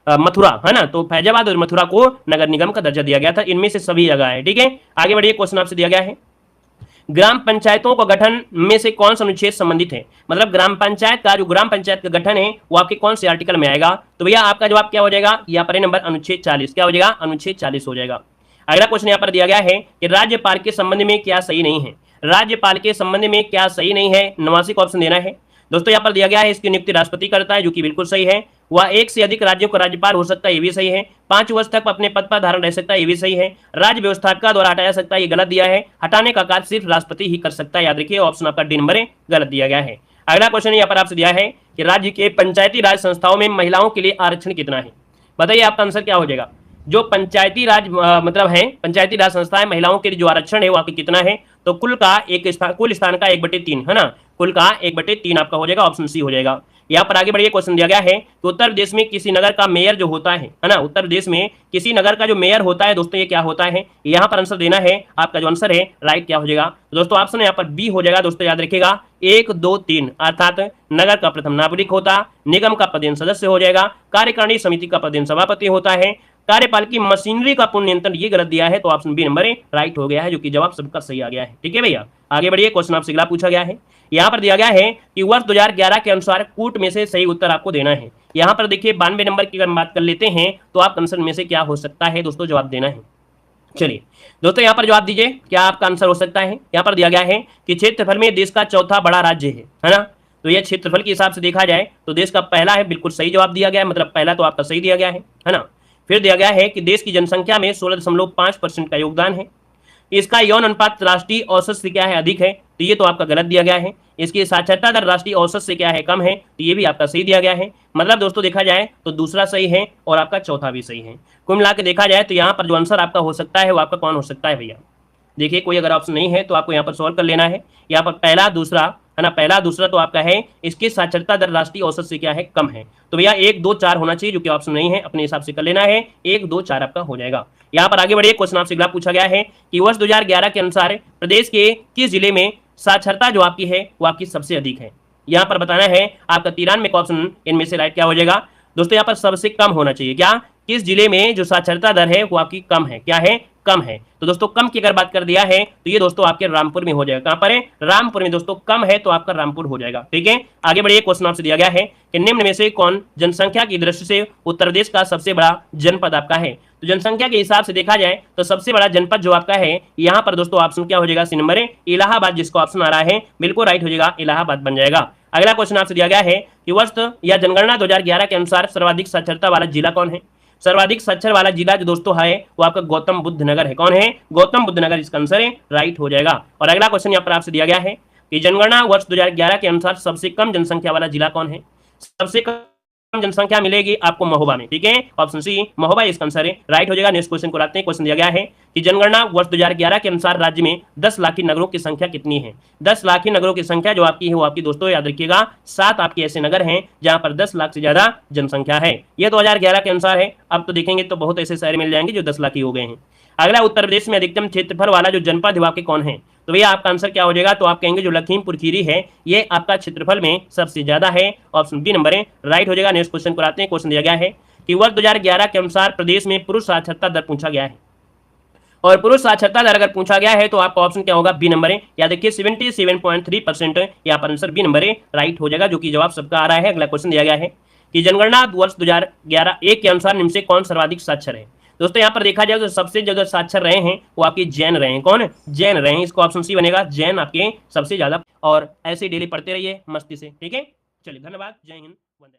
मथुरा, है ना। तो फैजाबाद और मथुरा को नगर निगम का दर्जा दिया गया था। इनमें से सभी जगह है। ठीक है, आगे बढ़िए, क्वेश्चन आपसे दिया गया है ग्राम पंचायतों का गठन में से कौन सा अनुच्छेद संबंधित है। मतलब ग्राम पंचायत का जो ग्राम पंचायत का गठन है वो आपके कौन से आर्टिकल में आएगा। तो भैया आपका जवाब क्या हो जाएगा? यहाँ पर नंबर अनुच्छेद 40 क्या हो जाएगा? अनुच्छेद 40 हो जाएगा। अगला क्वेश्चन यहाँ पर दिया गया है कि राज्यपाल के संबंध में क्या सही नहीं है। राज्यपाल के संबंध में क्या सही नहीं है, 89 को ऑप्शन देना है। दोस्तों यहाँ पर दिया गया है इसकी नियुक्ति राष्ट्रपति करता है, जो कि बिल्कुल सही है। वह 1 से अधिक राज्यों का राज्यपाल हो सकता है, ये भी सही है। 5 वर्ष तक अपने पद पर धारण रह सकता है, ये भी सही है। राज्य व्यवस्थापिका द्वारा हटाया सकता है, ये गलत दिया है। हटाने का कार्य सिर्फ राष्ट्रपति ही कर सकता है, याद रखिए ऑप्शन आपका डी नंबर गलत दिया गया है। अगला क्वेश्चन यहाँ पर आपसे दिया है कि राज्य के पंचायती राज संस्थाओं में महिलाओं के लिए आरक्षण कितना है। बताइए आपका आंसर क्या हो जाएगा? जो पंचायती राज मतलब है पंचायती राज संस्थाएं महिलाओं के लिए जो आरक्षण है वो आपके कितना है। तो कुल स्थान का 1/3 है ना, कुल का 1/3 आपका हो जाएगा, ऑप्शन सी हो जाएगा। यहाँ पर आगे बढ़िए, क्वेश्चन दिया गया है कि उत्तर प्रदेश में किसी नगर का मेयर जो होता है ना, उत्तर प्रदेश में किसी नगर का जो मेयर होता है दोस्तों, ये क्या होता है? यहाँ पर आंसर देना है। आपका जो आंसर है राइट क्या हो जाएगा दोस्तों? ऑप्शन यहाँ पर बी हो जाएगा दोस्तों, याद रखिएगा 1, 2, 3, अर्थात नगर का प्रथम नागरिक होता, निगम का पदेन सदस्य हो जाएगा, कार्यकारिणी समिति का पदेन सभापति होता है, कार्यपाल की मशीनरी का पूर्ण नियंत्रण, ये गलत दिया है तो ऑप्शन बी नंबर राइट हो गया है, जो कि जवाब सबका सही आ गया है। ठीक है भैया, आगे बढ़िए, क्वेश्चन आपसे अगला पूछा गया है। यहाँ पर दिया गया है कि वर्ष 2011 के अनुसार कूट में से सही उत्तर आपको देना है। यहाँ पर देखिए 92 नंबर की अगर बात कर लेते हैं तो आप आंसर में से क्या हो सकता है दोस्तों, जवाब देना है। चलिए दोस्तों यहाँ पर जवाब दीजिए, क्या आपका आंसर हो सकता है? यहाँ पर दिया गया है कि क्षेत्रफल में देश का चौथा बड़ा राज्य है ना, तो यह क्षेत्रफल के हिसाब से देखा जाए तो देश का पहला है, बिल्कुल सही जवाब दिया गया है, मतलब पहला तो आपका सही दिया गया है ना। फिर दिया गया है कि देश की जनसंख्या में 16.5% का योगदान है, इसका यौन अनुपात राष्ट्रीय औसत से क्या है, अधिक है, तो ये तो आपका गलत दिया गया है। इसकी साक्षरता दर राष्ट्रीय औसत से क्या है, कम है, तो ये भी आपका सही दिया गया है। मतलब दोस्तों देखा जाए तो दूसरा सही है और आपका चौथा भी सही है। कुल मिला के देखा जाए तो यहाँ पर जो आंसर आपका हो सकता है वो आपका कौन हो सकता है भैया? देखिए कोई अगर ऑप्शन नहीं है तो आपको यहाँ पर सॉल्व कर लेना है। यहाँ पर पहला दूसरा है ना, पहला दूसरा तो आपका है, इसकी साक्षरता दर राष्ट्रीय औसत से क्या है, कम है, तो भैया 1, 2, 4 होना चाहिए, जो कि ऑप्शन नहीं है, अपने हिसाब से कर लेना है। 1, 2, 4 आपका हो जाएगा। यहाँ पर आगे बढ़िए, क्वेश्चन आपसे अगला पूछा गया है कि वर्ष 2011 के अनुसार प्रदेश के किस जिले में साक्षरता जो आपकी है वो आपकी सबसे अधिक है? यहाँ पर बताना है आपका 93 का ऑप्शन इनमें से राइट क्या हो जाएगा दोस्तों? यहाँ पर सबसे कम होना चाहिए, क्या किस जिले में जो साक्षरता दर है वो आपकी कम है, क्या है, कम है। तो दोस्तों कम की अगर बात कर दिया है तो ये दोस्तों आपके रामपुर में हो जाएगा। कहां पर है? रामपुर में दोस्तों। कम है तो आपका रामपुर हो जाएगा। ठीक है, आगे बढ़िए, क्वेश्चन आपसे दिया गया है कि निम्न में से कौन जनसंख्या की दृष्टि से उत्तर प्रदेश का सबसे बड़ा जनपद आपका है? तो जनसंख्या के हिसाब से देखा जाए तो सबसे बड़ा जनपद जो आपका है यहाँ पर दोस्तों ऑप्शन क्या हो जाएगा? सी नंबर है इलाहाबाद, जिसको ऑप्शन आ रहा है बिल्कुल राइट हो जाएगा, इलाहाबाद बन जाएगा। अगला क्वेश्चन आपसे दिया गया है कि वर्ष या जनगणना 2011 के अनुसार सर्वाधिक साक्षरता वाला जिला कौन है? सर्वाधिक साक्षर वाला जिला जो दोस्तों है वो आपका गौतम बुद्ध नगर है। कौन है? गौतम बुद्ध नगर, इसका आंसर है राइट हो जाएगा। और अगला क्वेश्चन यहाँ पर आपसे दिया गया है कि जनगणना वर्ष 2011 के अनुसार सबसे कम जनसंख्या वाला जिला कौन है? सबसे कम जनसंख्या मिलेगी आपको महोबा में। ठीक है, ऑप्शन सी महोबा इसका आंसर है राइट हो जाएगा। नेक्स्ट क्वेश्चन को लाते हैं। क्वेश्चन दिया गया है कि जनगणना वर्ष 2011 के अनुसार राज्य में 10 लाखी नगरों की संख्या कितनी है? 10 लाखी नगरों की संख्या जो आपकी है वो आपकी दोस्तों याद रखिएगा 7 आपके ऐसे नगर हैं जहां पर 10 लाख से ज्यादा जनसंख्या है। यह 2011 के अनुसार है, अब तो देखेंगे तो बहुत ऐसे शहर मिल जाएंगे जो 10 लाख ही हो गए हैं। अगला, उत्तर प्रदेश में अधिकतम क्षेत्रफल वाला जो जनपद है आपके कौन है? तो भैया आपका आंसर क्या हो जाएगा? तो आप कहेंगे जो लखीमपुर खीरी है ये आपका क्षेत्रफल में सबसे ज्यादा है, ऑप्शन बी नंबर है राइट हो जाएगा। नेक्स्ट क्वेश्चन को आते हैं। क्वेश्चन दिया गया है कि वर्ष 2011 के अनुसार प्रदेश में पुरुष साक्षरता दर पूछा गया है, और पुरुष साक्षरता दर अगर पूछा गया है तो आपका ऑप्शन क्या होगा? बी नंबर है। या देखिए 77.3% यहाँ पर आंसर बी नंबर है राइट हो जाएगा, जो कि जवाब सबका आ रहा है। अगला क्वेश्चन दिया गया है कि जनगणना वर्ष 2011 1 के अनुसार निम्न से कौन सर्वाधिक साक्षर है? दोस्तों यहाँ पर देखा जाए तो सबसे ज्यादा साक्षर रहे हैं वो आपके जैन रहे हैं। कौन? जैन रहे हैं, इसको ऑप्शन सी बनेगा, जैन आपके सबसे ज्यादा। और ऐसे डेली पढ़ते रहिए मस्ती से। ठीक है, चलिए धन्यवाद, जय हिंद, वंदे।